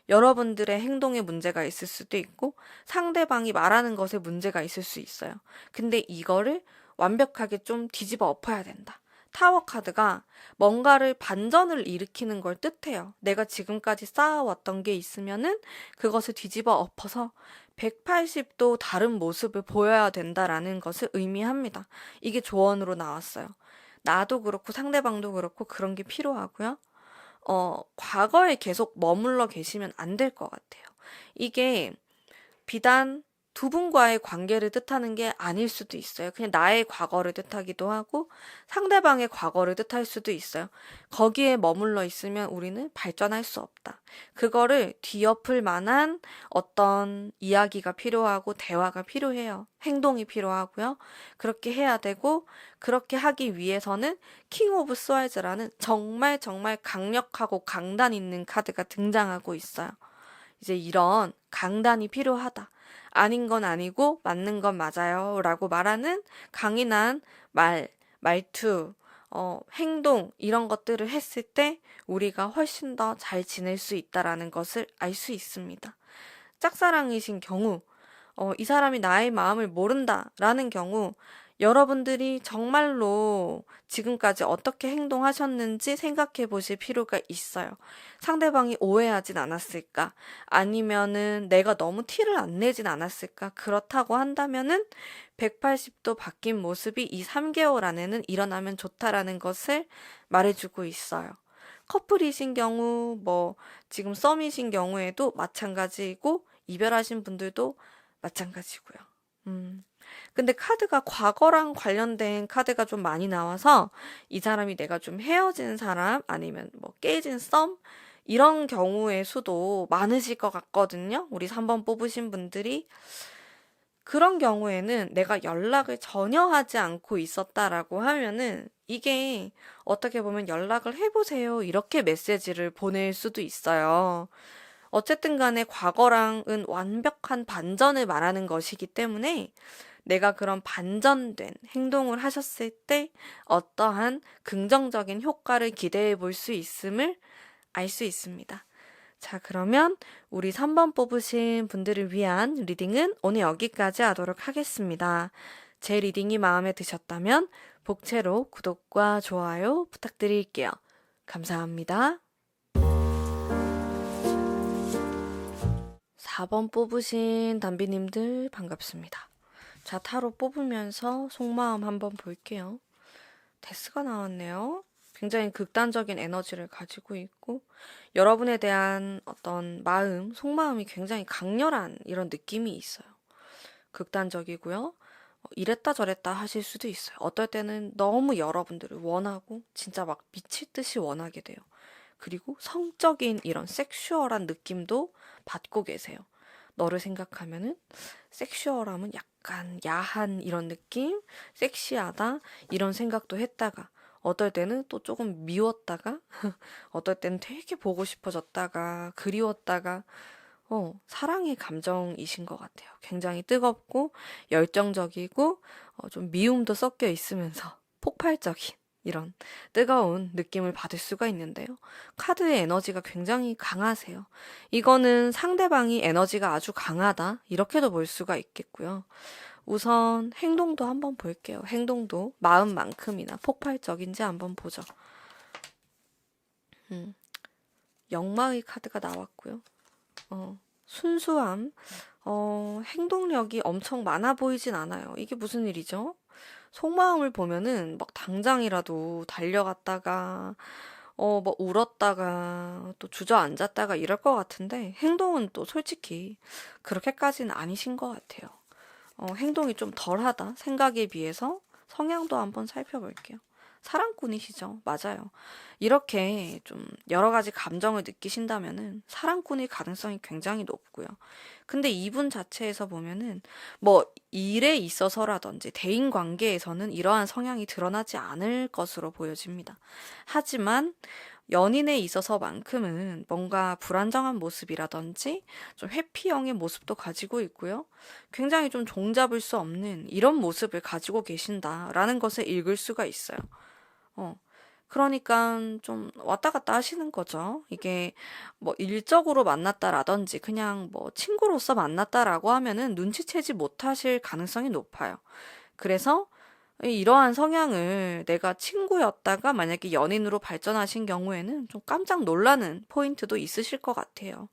여러분들의 행동에 문제가 있을 수도 있고 상대방이 말하는 것에 문제가 있을 수 있어요. 근데 이거를 완벽하게 좀 뒤집어 엎어야 된다. 타워 카드가 뭔가를 반전을 일으키는 걸 뜻해요. 내가 지금까지 쌓아왔던 게 있으면은 그것을 뒤집어 엎어서 180도 다른 모습을 보여야 된다라는 것을 의미합니다. 이게 조언으로 나왔어요. 나도 그렇고 상대방도 그렇고 그런 게 필요하고요. 과거에 계속 머물러 계시면 안 될 것 같아요. 이게 비단 두 분과의 관계를 뜻하는 게 아닐 수도 있어요. 그냥 나의 과거를 뜻하기도 하고 상대방의 과거를 뜻할 수도 있어요. 거기에 머물러 있으면 우리는 발전할 수 없다. 그거를 뒤엎을 만한 어떤 이야기가 필요하고 대화가 필요해요. 행동이 필요하고요. 그렇게 해야 되고 그렇게 하기 위해서는 킹 오브 스와이즈라는 정말 정말 강력하고 강단 있는 카드가 등장하고 있어요. 이제 이런 강단이 필요하다. 아닌 건 아니고 맞는 건 맞아요. 라고 말하는 강인한 말투, 행동, 이런 것들을 했을 때 우리가 훨씬 더 잘 지낼 수 있다라는 것을 알 수 있습니다. 짝사랑이신 경우, 이 사람이 나의 마음을 모른다라는 경우, 여러분들이 정말로 지금까지 어떻게 행동하셨는지 생각해 보실 필요가 있어요. 상대방이 오해하진 않았을까? 아니면은 내가 너무 티를 안 내진 않았을까? 그렇다고 한다면은 180도 바뀐 모습이 이 3개월 안에는 일어나면 좋다라는 것을 말해주고 있어요. 커플이신 경우, 지금 썸이신 경우에도 마찬가지이고, 이별하신 분들도 마찬가지고요. 근데 카드가 과거랑 관련된 카드가 좀 많이 나와서 이 사람이 내가 좀 헤어진 사람 아니면 깨진 썸 이런 경우의 수도 많으실 것 같거든요. 우리 3번 뽑으신 분들이 그런 경우에는 내가 연락을 전혀 하지 않고 있었다라고 하면은 이게 어떻게 보면 연락을 해보세요. 이렇게 메시지를 보낼 수도 있어요. 어쨌든 간에 과거랑은 완벽한 반전을 말하는 것이기 때문에 내가 그런 반전된 행동을 하셨을 때 어떠한 긍정적인 효과를 기대해 볼 수 있음을 알 수 있습니다. 자, 그러면 우리 3번 뽑으신 분들을 위한 리딩은 오늘 여기까지 하도록 하겠습니다. 제 리딩이 마음에 드셨다면 복채로 구독과 좋아요 부탁드릴게요. 감사합니다. 4번 뽑으신 담비님들 반갑습니다. 자, 타로 뽑으면서 속마음 한번 볼게요. 데스가 나왔네요. 굉장히 극단적인 에너지를 가지고 있고 여러분에 대한 어떤 마음, 속마음이 굉장히 강렬한 이런 느낌이 있어요. 극단적이고요. 이랬다 저랬다 하실 수도 있어요. 어떨 때는 너무 여러분들을 원하고 진짜 막 미칠 듯이 원하게 돼요. 그리고 성적인 이런 섹슈얼한 느낌도 받고 계세요. 너를 생각하면은 섹슈얼함은 약간 야한 이런 느낌, 섹시하다 이런 생각도 했다가 어떨 때는 또 조금 미웠다가 어떨 때는 되게 보고 싶어졌다가 그리웠다가 사랑의 감정이신 것 같아요. 굉장히 뜨겁고 열정적이고 좀 미움도 섞여 있으면서 폭발적인 이런 뜨거운 느낌을 받을 수가 있는데요. 카드의 에너지가 굉장히 강하세요. 이거는 상대방이 에너지가 아주 강하다 이렇게도 볼 수가 있겠고요. 우선 행동도 한번 볼게요. 행동도 마음만큼이나 폭발적인지 한번 보죠. 역마의 카드가 나왔고요. 순수함, 행동력이 엄청 많아 보이진 않아요. 이게 무슨 일이죠? 속마음을 보면은 막 당장이라도 달려갔다가, 뭐 울었다가, 또 주저앉았다가 이럴 것 같은데, 행동은 또 솔직히 그렇게까지는 아니신 것 같아요. 행동이 좀 덜하다 생각에 비해서 성향도 한번 살펴볼게요. 사랑꾼이시죠? 맞아요. 이렇게 좀 여러 가지 감정을 느끼신다면은 사랑꾼일 가능성이 굉장히 높고요. 근데 이분 자체에서 보면은 뭐 일에 있어서라든지 대인 관계에서는 이러한 성향이 드러나지 않을 것으로 보여집니다. 하지만 연인에 있어서만큼은 뭔가 불안정한 모습이라든지 좀 회피형의 모습도 가지고 있고요. 굉장히 좀 종잡을 수 없는 이런 모습을 가지고 계신다라는 것을 읽을 수가 있어요. 어. 그러니까 좀 왔다 갔다 하시는 거죠. 이게 뭐 일적으로 만났다라든지 그냥 뭐 친구로서 만났다라고 하면은 눈치채지 못하실 가능성이 높아요. 그래서 이러한 성향을 내가 친구였다가 만약에 연인으로 발전하신 경우에는 좀 깜짝 놀라는 포인트도 있으실 것 같아요.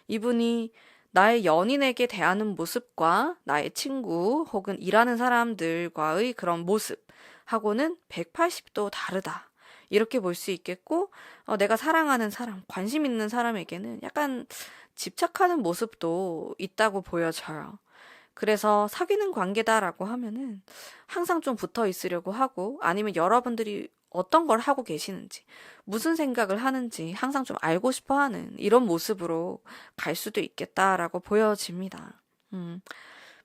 이분이 나의 연인에게 대하는 모습과 나의 친구 혹은 일하는 사람들과의 그런 모습하고는 180도 다르다. 이렇게 볼 수 있겠고, 내가 사랑하는 사람, 관심 있는 사람에게는 약간 집착하는 모습도 있다고 보여져요. 그래서 사귀는 관계다라고 하면은 항상 좀 붙어 있으려고 하고 아니면 여러분들이 어떤 걸 하고 계시는지, 무슨 생각을 하는지 항상 좀 알고 싶어 하는 이런 모습으로 갈 수도 있겠다라고 보여집니다. 음,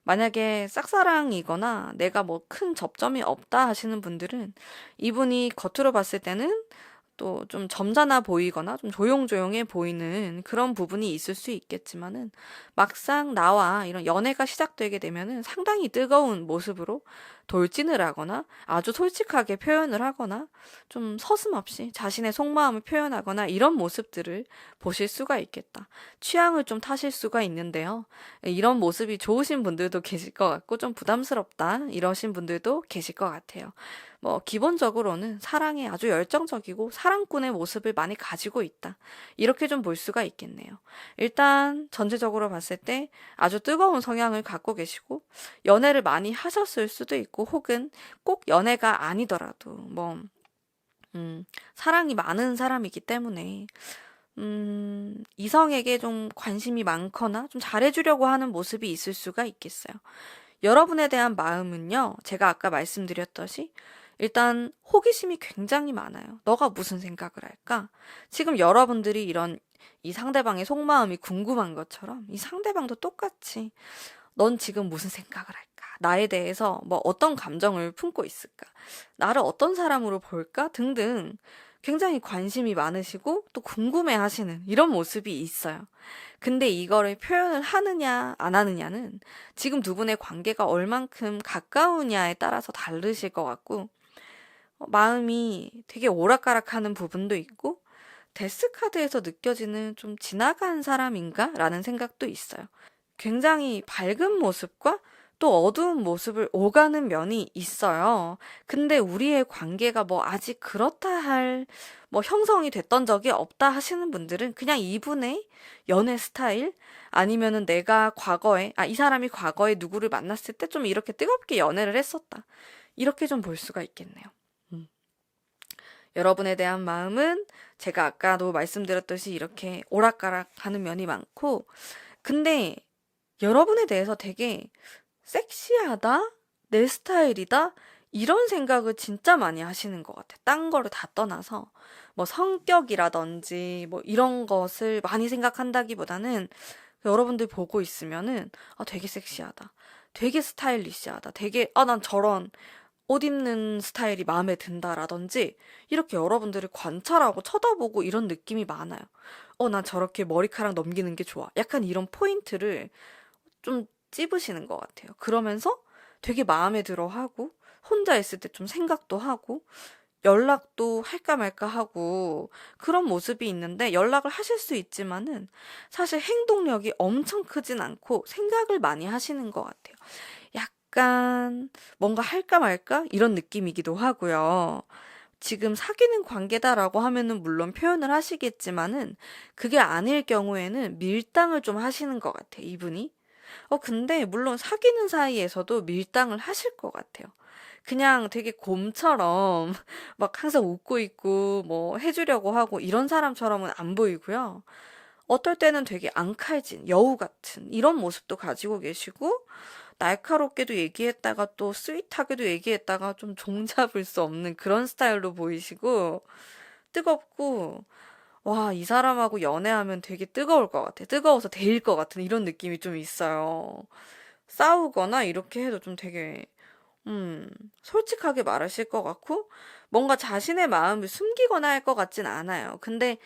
만약에 짝사랑이거나 내가 뭐 큰 접점이 없다 하시는 분들은 이분이 겉으로 봤을 때는 또 좀 점잖아 보이거나 좀 조용조용해 보이는 그런 부분이 있을 수 있겠지만은 막상 나와 이런 연애가 시작되게 되면은 상당히 뜨거운 모습으로 돌진을 하거나 아주 솔직하게 표현을 하거나 좀 서슴없이 자신의 속마음을 표현하거나 이런 모습들을 보실 수가 있겠다. 취향을 좀 타실 수가 있는데요. 이런 모습이 좋으신 분들도 계실 것 같고 좀 부담스럽다 이러신 분들도 계실 것 같아요. 뭐 기본적으로는 사랑에 아주 열정적이고 사랑꾼의 모습을 많이 가지고 있다. 이렇게 좀 볼 수가 있겠네요. 일단 전체적으로 봤을 때 아주 뜨거운 성향을 갖고 계시고 연애를 많이 하셨을 수도 있고 혹은 꼭 연애가 아니더라도 뭐 사랑이 많은 사람이기 때문에 이성에게 좀 관심이 많거나 좀 잘해주려고 하는 모습이 있을 수가 있겠어요. 여러분에 대한 마음은요, 제가 아까 말씀드렸듯이 일단 호기심이 굉장히 많아요. 너가 무슨 생각을 할까? 지금 여러분들이 이런 이 상대방의 속마음이 궁금한 것처럼 이 상대방도 똑같이 넌 지금 무슨 생각을 할까? 나에 대해서 뭐 어떤 감정을 품고 있을까? 나를 어떤 사람으로 볼까? 등등 굉장히 관심이 많으시고 또 궁금해 하시는 이런 모습이 있어요. 근데 이거를 표현을 하느냐, 안 하느냐는 지금 두 분의 관계가 얼만큼 가까우냐에 따라서 다르실 것 같고, 마음이 되게 오락가락하는 부분도 있고, 데스카드에서 느껴지는 좀 지나간 사람인가? 라는 생각도 있어요. 굉장히 밝은 모습과 또 어두운 모습을 오가는 면이 있어요. 근데 우리의 관계가 뭐 아직 그렇다 할 뭐 형성이 됐던 적이 없다 하시는 분들은 그냥 이분의 연애 스타일 아니면은 내가 과거에 이 사람이 과거에 누구를 만났을 때 좀 이렇게 뜨겁게 연애를 했었다. 이렇게 좀 볼 수가 있겠네요. 음. 여러분에 대한 마음은 제가 아까도 말씀드렸듯이 이렇게 오락가락 하는 면이 많고, 근데 여러분에 대해서 되게 섹시하다? 내 스타일이다? 이런 생각을 진짜 많이 하시는 것 같아. 딴 거를 다 떠나서 뭐 성격이라든지 뭐 이런 것을 많이 생각한다기보다는 여러분들 보고 있으면은 되게 섹시하다. 되게 스타일리시하다. 되게 난 저런 옷 입는 스타일이 마음에 든다라든지 이렇게 여러분들을 관찰하고 쳐다보고 이런 느낌이 많아요. 난 저렇게 머리카락 넘기는 게 좋아. 약간 이런 포인트를 좀 찝으시는 것 같아요. 그러면서 되게 마음에 들어 하고, 혼자 있을 때 좀 생각도 하고, 연락도 할까 말까 하고, 그런 모습이 있는데 연락을 하실 수 있지만은 사실 행동력이 엄청 크진 않고 생각을 많이 하시는 것 같아요. 약간 뭔가 할까 말까? 이런 느낌이기도 하고요. 지금 사귀는 관계다라고 하면은 물론 표현을 하시겠지만은 그게 아닐 경우에는 밀당을 좀 하시는 것 같아요, 이분이. 근데 물론 사귀는 사이에서도 밀당을 하실 것 같아요. 그냥 되게 곰처럼 막 항상 웃고 있고 뭐 해주려고 하고 이런 사람처럼은 안 보이고요. 어떨 때는 되게 앙칼진 여우 같은 이런 모습도 가지고 계시고, 날카롭게도 얘기했다가 또 스윗하게도 얘기했다가 좀 종잡을 수 없는 그런 스타일로 보이시고, 뜨겁고, 와, 이 사람하고 연애하면 되게 뜨거울 것 같아. 뜨거워서 데일 것 같은 이런 느낌이 좀 있어요. 싸우거나 이렇게 해도 좀 되게, 솔직하게 말하실 것 같고, 뭔가 자신의 마음을 숨기거나 할 것 같진 않아요. 근데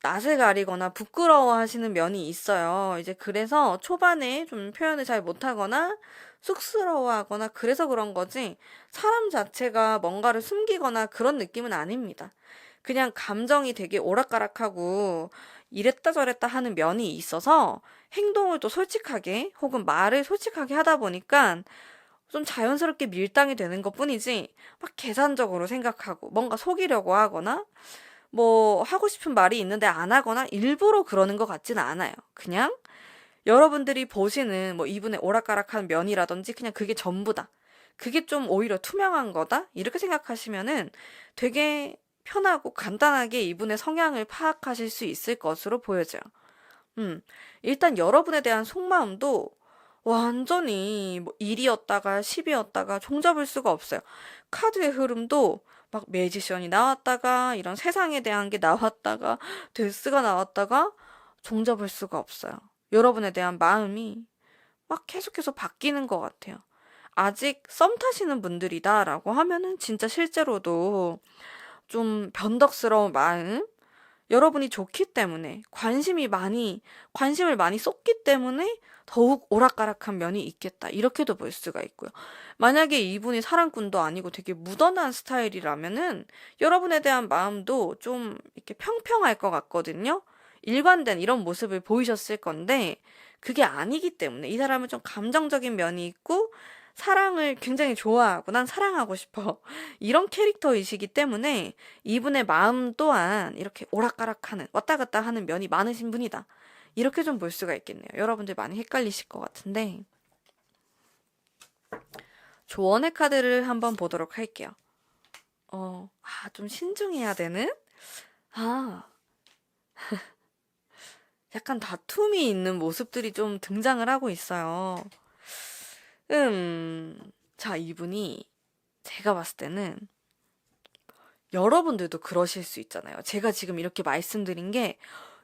낯을 가리거나 부끄러워하시는 면이 있어요. 이제 그래서 초반에 좀 표현을 잘 못하거나 쑥스러워하거나 그래서 그런 거지, 사람 자체가 뭔가를 숨기거나 그런 느낌은 아닙니다. 그냥 감정이 되게 오락가락하고 이랬다 저랬다 하는 면이 있어서 행동을 또 솔직하게 혹은 말을 솔직하게 하다 보니까 좀 자연스럽게 밀당이 되는 것뿐이지, 막 계산적으로 생각하고 뭔가 속이려고 하거나 뭐 하고 싶은 말이 있는데 안 하거나 일부러 그러는 것 같지는 않아요. 그냥 여러분들이 보시는 뭐 이분의 오락가락한 면이라든지 그냥 그게 전부다. 그게 좀 오히려 투명한 거다. 이렇게 생각하시면은 되게 편하고 간단하게 이분의 성향을 파악하실 수 있을 것으로 보여져요. 음, 일단 여러분에 대한 속마음도 완전히 뭐 1이었다가 10이었다가 종잡을 수가 없어요. 카드의 흐름도 막 매지션이 나왔다가 이런 세상에 대한 게 나왔다가 데스가 나왔다가 종잡을 수가 없어요. 여러분에 대한 마음이 막 계속해서 바뀌는 것 같아요. 아직 썸 타시는 분들이다라고 하면은 진짜 실제로도 좀 변덕스러운 마음, 여러분이 좋기 때문에 관심을 많이 쏟기 때문에 더욱 오락가락한 면이 있겠다. 이렇게도 볼 수가 있고요. 만약에 이분이 사랑꾼도 아니고 되게 무던한 스타일이라면은 여러분에 대한 마음도 좀 이렇게 평평할 것 같거든요. 일관된 이런 모습을 보이셨을 건데 그게 아니기 때문에 이 사람은 좀 감정적인 면이 있고 사랑을 굉장히 좋아하고 난 사랑하고 싶어. 이런 캐릭터이시기 때문에 이분의 마음 또한 이렇게 오락가락하는 왔다 갔다 하는 면이 많으신 분이다. 이렇게 좀 볼 수가 있겠네요. 여러분들 많이 헷갈리실 것 같은데 조언의 카드를 한번 보도록 할게요. 좀 신중해야 되는? 아, 약간 다툼이 있는 모습들이 좀 등장을 하고 있어요. 자, 이분이 제가 봤을 때는 여러분들도 그러실 수 있잖아요. 제가 지금 이렇게 말씀드린 게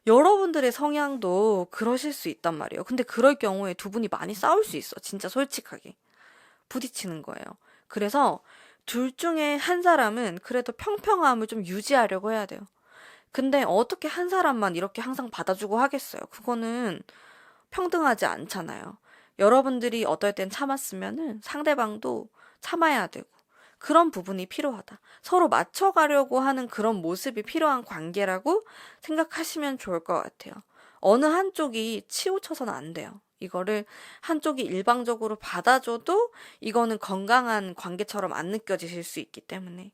여러분들의 성향도 그러실 수 있단 말이에요. 근데 그럴 경우에 두 분이 많이 싸울 수 있어. 진짜 솔직하게. 부딪히는 거예요. 그래서 둘 중에 한 사람은 그래도 평평함을 좀 유지하려고 해야 돼요. 근데 어떻게 한 사람만 이렇게 항상 받아주고 하겠어요? 그거는 평등하지 않잖아요. 여러분들이 어떨 땐 참았으면은 상대방도 참아야 되고 그런 부분이 필요하다. 서로 맞춰가려고 하는 그런 모습이 필요한 관계라고 생각하시면 좋을 것 같아요. 어느 한쪽이 치우쳐서는 안 돼요. 이거를 한쪽이 일방적으로 받아줘도 이거는 건강한 관계처럼 안 느껴지실 수 있기 때문에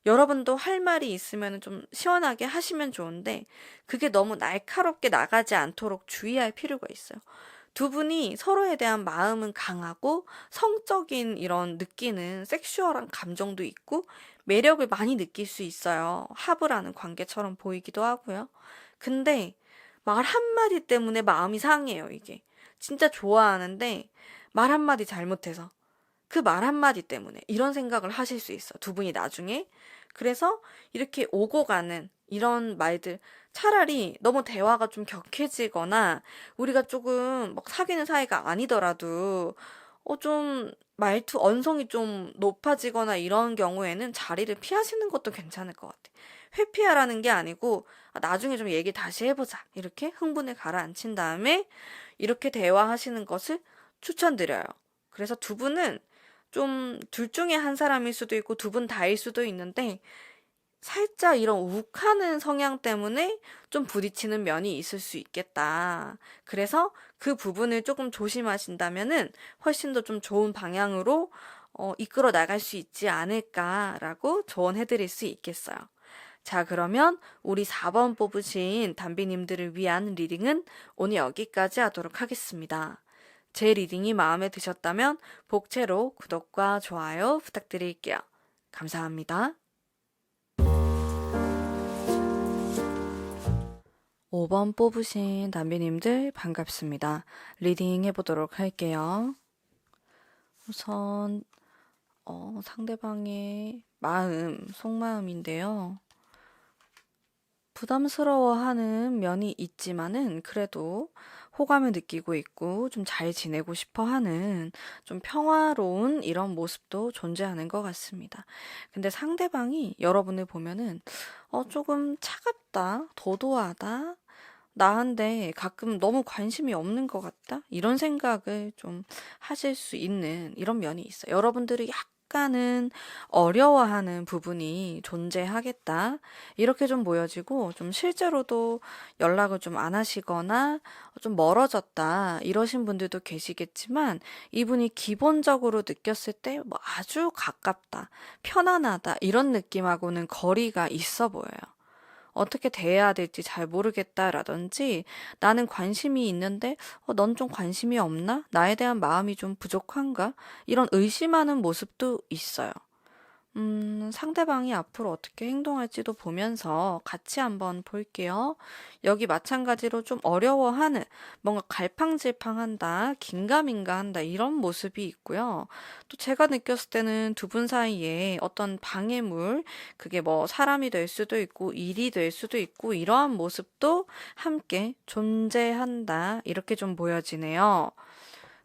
여러분도 할 말이 있으면 좀 시원하게 하시면 좋은데 그게 너무 날카롭게 나가지 않도록 주의할 필요가 있어요. 두 분이 서로에 대한 마음은 강하고 성적인 이런 느끼는 섹슈얼한 감정도 있고 매력을 많이 느낄 수 있어요. 합을 하는 관계처럼 보이기도 하고요. 근데 말 한마디 때문에 마음이 상해요, 이게. 진짜 좋아하는데 말 한마디 잘못해서 그 말 한마디 때문에 이런 생각을 하실 수 있어. 두 분이 나중에. 그래서 이렇게 오고 가는 이런 말들 차라리 너무 대화가 좀 격해지거나 우리가 조금 막 사귀는 사이가 아니더라도 좀 말투 언성이 좀 높아지거나 이런 경우에는 자리를 피하시는 것도 괜찮을 것 같아. 회피하라는 게 아니고 나중에 좀 얘기 다시 해보자. 이렇게 흥분을 가라앉힌 다음에 이렇게 대화하시는 것을 추천드려요. 그래서 두 분은 좀 둘 중에 한 사람일 수도 있고 두 분 다일 수도 있는데 살짝 이런 욱하는 성향 때문에 좀 부딪히는 면이 있을 수 있겠다. 그래서 그 부분을 조금 조심하신다면은 훨씬 더 좀 좋은 방향으로 이끌어 나갈 수 있지 않을까라고 조언해 드릴 수 있겠어요. 자, 그러면 우리 4번 뽑으신 담비님들을 위한 리딩은 오늘 여기까지 하도록 하겠습니다. 제 리딩이 마음에 드셨다면 복채로 구독과 좋아요 부탁드릴게요. 감사합니다. 5번 뽑으신 담비님들 반갑습니다. 리딩 해보도록 할게요. 우선 상대방의 마음, 속마음인데요. 부담스러워하는 면이 있지만은 그래도 호감을 느끼고 있고 좀 잘 지내고 싶어 하는 좀 평화로운 이런 모습도 존재하는 것 같습니다. 근데 상대방이 여러분을 보면은 조금 차갑다, 도도하다, 나한테 가끔 너무 관심이 없는 것 같다? 이런 생각을 좀 하실 수 있는 이런 면이 있어요. 여러분들이 약간은 어려워하는 부분이 존재하겠다. 이렇게 좀 보여지고, 좀 실제로도 연락을 좀 안 하시거나 좀 멀어졌다. 이러신 분들도 계시겠지만, 이분이 기본적으로 느꼈을 때 뭐 아주 가깝다, 편안하다, 이런 느낌하고는 거리가 있어 보여요. 어떻게 대해야 될지 잘 모르겠다라든지 나는 관심이 있는데 넌 좀 관심이 없나? 나에 대한 마음이 좀 부족한가? 이런 의심하는 모습도 있어요. 상대방이 앞으로 어떻게 행동할지도 보면서 같이 한번 볼게요. 여기 마찬가지로 좀 어려워하는, 뭔가 갈팡질팡한다, 긴가민가한다, 이런 모습이 있고요. 또 제가 느꼈을 때는 두 분 사이에 어떤 방해물, 그게 뭐 사람이 될 수도 있고, 일이 될 수도 있고, 이러한 모습도 함께 존재한다, 이렇게 좀 보여지네요.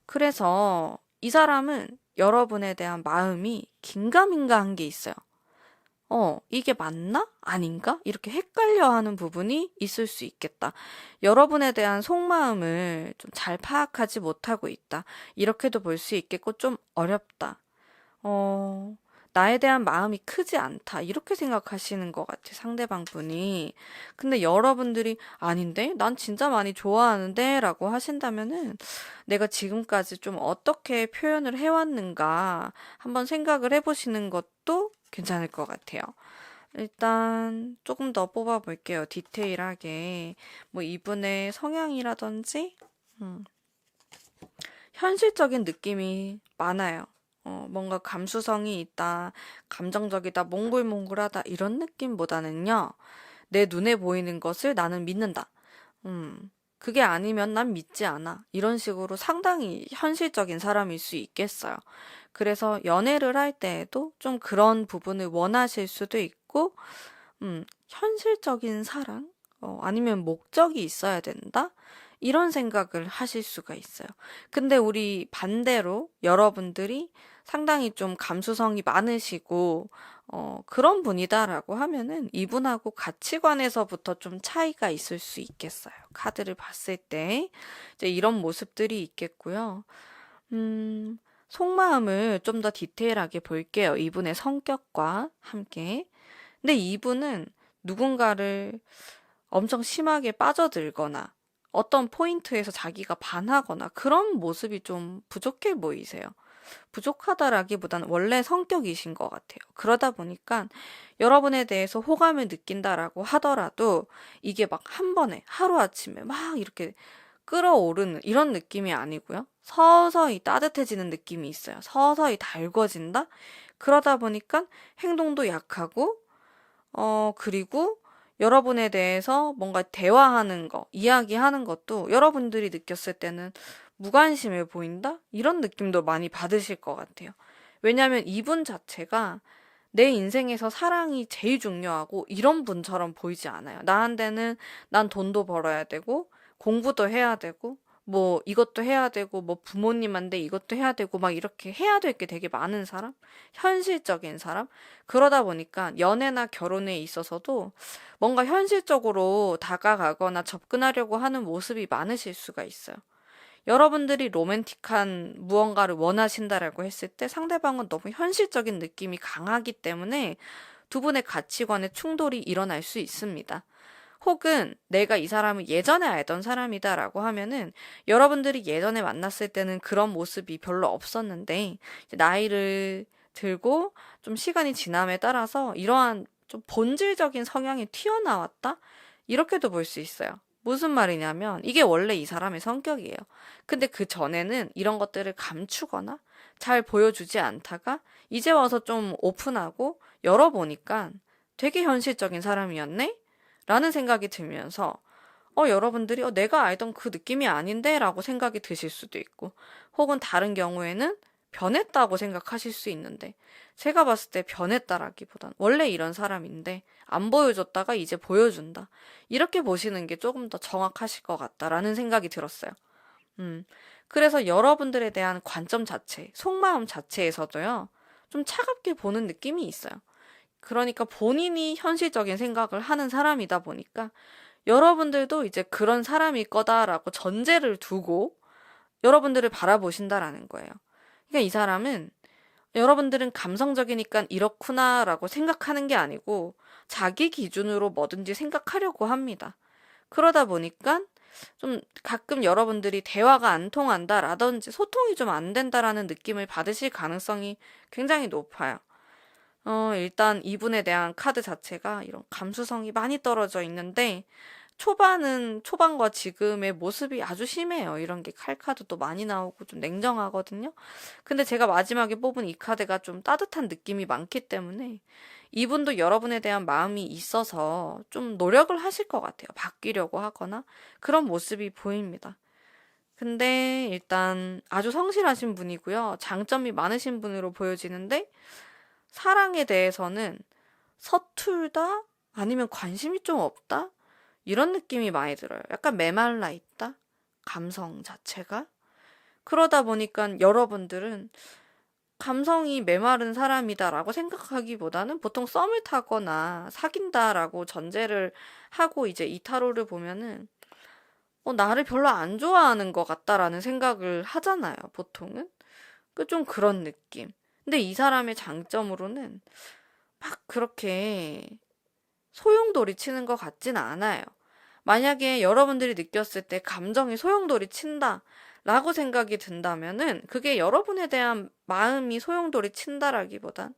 그래서 이 사람은 여러분에 대한 마음이 긴가민가한 게 있어요. 이게 맞나? 아닌가? 이렇게 헷갈려 하는 부분이 있을 수 있겠다. 여러분에 대한 속마음을 좀 잘 파악하지 못하고 있다. 이렇게도 볼 수 있겠고, 좀 어렵다. 어, 나에 대한 마음이 크지 않다. 이렇게 생각하시는 것 같아, 상대방 분이. 근데 여러분들이 아닌데? 난 진짜 많이 좋아하는데? 라고 하신다면은 내가 지금까지 좀 어떻게 표현을 해왔는가 한번 생각을 해보시는 것도 괜찮을 것 같아요. 일단 조금 더 뽑아볼게요. 디테일하게. 뭐 이분의 성향이라든지, 음, 현실적인 느낌이 많아요. 뭔가 감수성이 있다, 감정적이다, 몽글몽글하다, 이런 느낌보다는요, 내 눈에 보이는 것을 나는 믿는다. 그게 아니면 난 믿지 않아. 이런 식으로 상당히 현실적인 사람일 수 있겠어요. 그래서 연애를 할 때에도 좀 그런 부분을 원하실 수도 있고, 현실적인 사랑? 아니면 목적이 있어야 된다? 이런 생각을 하실 수가 있어요. 근데 우리 반대로 여러분들이 상당히 좀 감수성이 많으시고, 그런 분이다라고 하면은 이분하고 가치관에서부터 좀 차이가 있을 수 있겠어요. 카드를 봤을 때. 이제 이런 모습들이 있겠고요. 음, 속마음을 좀 더 디테일하게 볼게요. 이분의 성격과 함께. 근데 이분은 누군가를 엄청 심하게 빠져들거나 어떤 포인트에서 자기가 반하거나 그런 모습이 좀 부족해 보이세요. 부족하다라기보다는 원래 성격이신 것 같아요. 그러다 보니까 여러분에 대해서 호감을 느낀다라고 하더라도 이게 막 한 번에 하루아침에 막 이렇게 끌어오르는 이런 느낌이 아니고요. 서서히 따뜻해지는 느낌이 있어요. 서서히 달궈진다? 그러다 보니까 행동도 약하고 그리고 여러분에 대해서 뭔가 대화하는 거, 이야기하는 것도 여러분들이 느꼈을 때는 무관심해 보인다? 이런 느낌도 많이 받으실 것 같아요. 왜냐하면 이분 자체가 내 인생에서 사랑이 제일 중요하고 이런 분처럼 보이지 않아요. 나한테는 난 돈도 벌어야 되고 공부도 해야 되고 뭐 이것도 해야 되고 뭐 부모님한테 이것도 해야 되고 막 이렇게 해야 될 게 되게 많은 사람? 현실적인 사람? 그러다 보니까 연애나 결혼에 있어서도 뭔가 현실적으로 다가가거나 접근하려고 하는 모습이 많으실 수가 있어요. 여러분들이 로맨틱한 무언가를 원하신다라고 했을 때 상대방은 너무 현실적인 느낌이 강하기 때문에 두 분의 가치관의 충돌이 일어날 수 있습니다. 혹은 내가 이 사람을 예전에 알던 사람이다라고 하면은 여러분들이 예전에 만났을 때는 그런 모습이 별로 없었는데 이제 나이를 들고 좀 시간이 지남에 따라서 이러한 좀 본질적인 성향이 튀어나왔다? 이렇게도 볼 수 있어요. 무슨 말이냐면 이게 원래 이 사람의 성격이에요. 근데 그 전에는 이런 것들을 감추거나 잘 보여주지 않다가 이제 와서 좀 오픈하고 열어보니까 되게 현실적인 사람이었네? 라는 생각이 들면서 여러분들이 내가 알던 그 느낌이 아닌데? 라고 생각이 드실 수도 있고 혹은 다른 경우에는 변했다고 생각하실 수 있는데 제가 봤을 때 변했다라기보단 원래 이런 사람인데 안 보여줬다가 이제 보여준다. 이렇게 보시는 게 조금 더 정확하실 것 같다라는 생각이 들었어요. 음. 그래서 여러분들에 대한 관점 자체, 속마음 자체에서도요, 좀 차갑게 보는 느낌이 있어요. 그러니까 본인이 현실적인 생각을 하는 사람이다 보니까 여러분들도 이제 그런 사람일 거다라고 전제를 두고 여러분들을 바라보신다라는 거예요. 그러니까 이 사람은 여러분들은 감성적이니까 이렇구나라고 생각하는 게 아니고 자기 기준으로 뭐든지 생각하려고 합니다. 그러다 보니까 좀 가끔 여러분들이 대화가 안 통한다라든지 소통이 좀 안 된다라는 느낌을 받으실 가능성이 굉장히 높아요. 일단 이분에 대한 카드 자체가 이런 감수성이 많이 떨어져 있는데 초반과 지금의 모습이 아주 심해요. 이런 게 칼카드도 많이 나오고 좀 냉정하거든요. 근데 제가 마지막에 뽑은 이 카드가 좀 따뜻한 느낌이 많기 때문에 이분도 여러분에 대한 마음이 있어서 좀 노력을 하실 것 같아요. 바뀌려고 하거나 그런 모습이 보입니다. 근데 일단 아주 성실하신 분이고요. 장점이 많으신 분으로 보여지는데 사랑에 대해서는 서툴다? 아니면 관심이 좀 없다? 이런 느낌이 많이 들어요. 약간 메말라 있다? 감성 자체가? 그러다 보니까 여러분들은 감성이 메마른 사람이다라고 생각하기보다는 보통 썸을 타거나 사귄다라고 전제를 하고 이제 이 타로를 보면은 나를 별로 안 좋아하는 것 같다라는 생각을 하잖아요, 보통은. 좀 그런 느낌. 근데 이 사람의 장점으로는 막 그렇게 소용돌이 치는 것 같진 않아요. 만약에 여러분들이 느꼈을 때 감정이 소용돌이 친다 라고 생각이 든다면은 그게 여러분에 대한 마음이 소용돌이 친다라기보단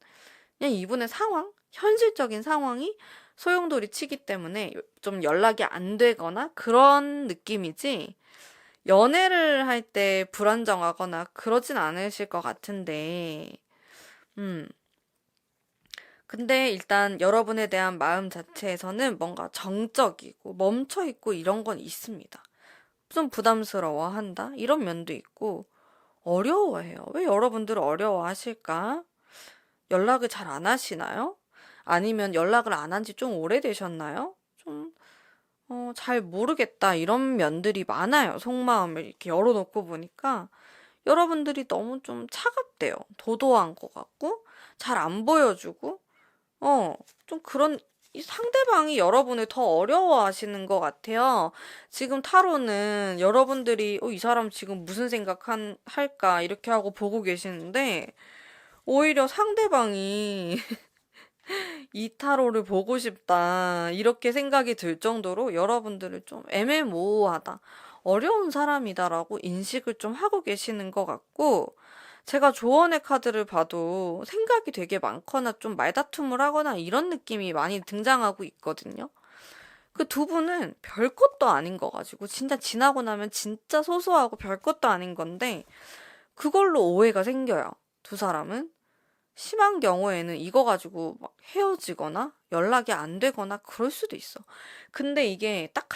그냥 이분의 상황, 현실적인 상황이 소용돌이 치기 때문에 좀 연락이 안 되거나 그런 느낌이지 연애를 할 때 불안정하거나 그러진 않으실 것 같은데 음. 근데 일단 여러분에 대한 마음 자체에서는 뭔가 정적이고 멈춰있고 이런 건 있습니다. 좀 부담스러워한다? 이런 면도 있고 어려워해요. 왜 여러분들 어려워하실까? 연락을 잘 안 하시나요? 아니면 연락을 안 한 지 좀 오래되셨나요? 좀, 잘 모르겠다. 이런 면들이 많아요. 속마음을 이렇게 열어놓고 보니까 여러분들이 너무 좀 차갑대요. 도도한 것 같고, 잘 안 보여주고, 어, 좀 그런, 이 상대방이 여러분을 더 어려워하시는 것 같아요. 지금 타로는 여러분들이, 이 사람 지금 무슨 할까, 이렇게 하고 보고 계시는데, 오히려 상대방이 이 타로를 보고 싶다, 이렇게 생각이 들 정도로 여러분들을 좀 애매모호하다, 어려운 사람이다라고 인식을 좀 하고 계시는 것 같고, 제가 조언의 카드를 봐도 생각이 되게 많거나 좀 말다툼을 하거나 이런 느낌이 많이 등장하고 있거든요. 그 두 분은 별 것도 아닌 거 가지고, 진짜 지나고 나면 진짜 소소하고 별 것도 아닌 건데, 그걸로 오해가 생겨요. 두 사람은. 심한 경우에는 이거 가지고 막 헤어지거나 연락이 안 되거나 그럴 수도 있어. 근데 이게 딱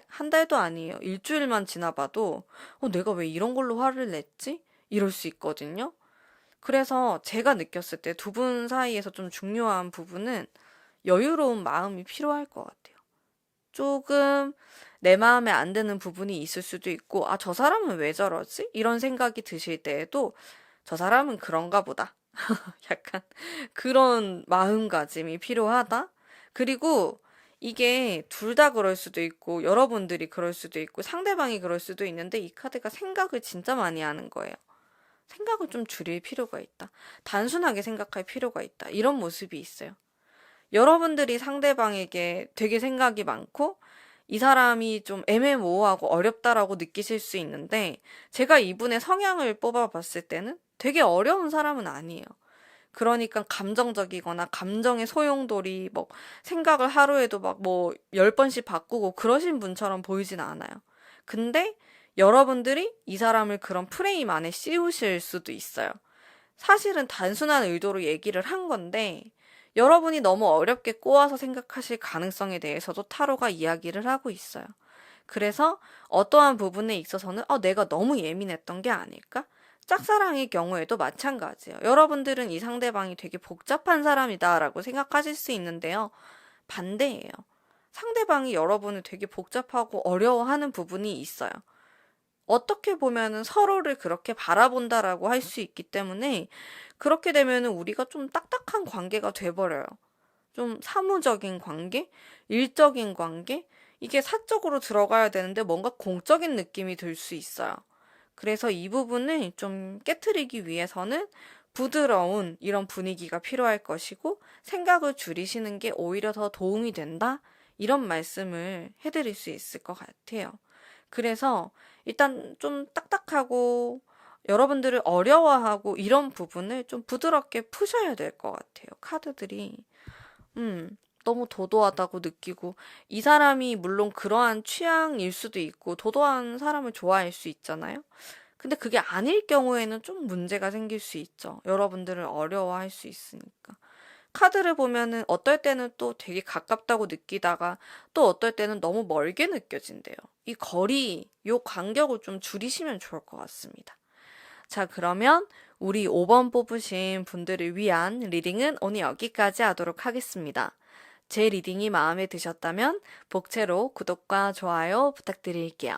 한 달도 아니에요. 일주일만 지나봐도, 내가 왜 이런 걸로 화를 냈지? 이럴 수 있거든요. 그래서 제가 느꼈을 때 두 분 사이에서 좀 중요한 부분은 여유로운 마음이 필요할 것 같아요. 조금 내 마음에 안 드는 부분이 있을 수도 있고, 저 사람은 왜 저러지? 이런 생각이 드실 때에도 저 사람은 그런가 보다. 약간 그런 마음가짐이 필요하다. 그리고 이게 둘 다 그럴 수도 있고, 여러분들이 그럴 수도 있고, 상대방이 그럴 수도 있는데, 이 카드가 생각을 진짜 많이 하는 거예요. 생각을 좀 줄일 필요가 있다. 단순하게 생각할 필요가 있다. 이런 모습이 있어요. 여러분들이 상대방에게 되게 생각이 많고, 이 사람이 좀 애매모호하고 어렵다라고 느끼실 수 있는데, 제가 이분의 성향을 뽑아봤을 때는 되게 어려운 사람은 아니에요. 그러니까 감정적이거나 감정의 소용돌이, 뭐 생각을 하루에도 막 뭐 10번씩 바꾸고 그러신 분처럼 보이진 않아요. 근데 여러분들이 이 사람을 그런 프레임 안에 씌우실 수도 있어요. 사실은 단순한 의도로 얘기를 한 건데, 여러분이 너무 어렵게 꼬아서 생각하실 가능성에 대해서도 타로가 이야기를 하고 있어요. 그래서 어떠한 부분에 있어서는 내가 너무 예민했던 게 아닐까? 짝사랑의 경우에도 마찬가지예요. 여러분들은 이 상대방이 되게 복잡한 사람이다라고 생각하실 수 있는데요. 반대예요. 상대방이 여러분을 되게 복잡하고 어려워하는 부분이 있어요. 어떻게 보면은 서로를 그렇게 바라본다라고 할 수 있기 때문에, 그렇게 되면은 우리가 좀 딱딱한 관계가 돼버려요. 좀 사무적인 관계, 일적인 관계, 이게 사적으로 들어가야 되는데 뭔가 공적인 느낌이 들 수 있어요. 그래서 이 부분을 좀 깨트리기 위해서는 부드러운 이런 분위기가 필요할 것이고, 생각을 줄이시는 게 오히려 더 도움이 된다? 이런 말씀을 해드릴 수 있을 것 같아요. 그래서 일단 좀 딱딱하고 여러분들을 어려워하고 이런 부분을 좀 부드럽게 푸셔야 될 것 같아요. 카드들이. 너무 도도하다고 느끼고, 이 사람이 물론 그러한 취향일 수도 있고, 도도한 사람을 좋아할 수 있잖아요? 근데 그게 아닐 경우에는 좀 문제가 생길 수 있죠. 여러분들을 어려워할 수 있으니까. 카드를 보면은 어떨 때는 또 되게 가깝다고 느끼다가 또 어떨 때는 너무 멀게 느껴진대요. 요 간격을 좀 줄이시면 좋을 것 같습니다. 자, 그러면 우리 5번 뽑으신 분들을 위한 리딩은 오늘 여기까지 하도록 하겠습니다. 제 리딩이 마음에 드셨다면 복채로 구독과 좋아요 부탁드릴게요.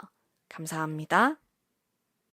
감사합니다.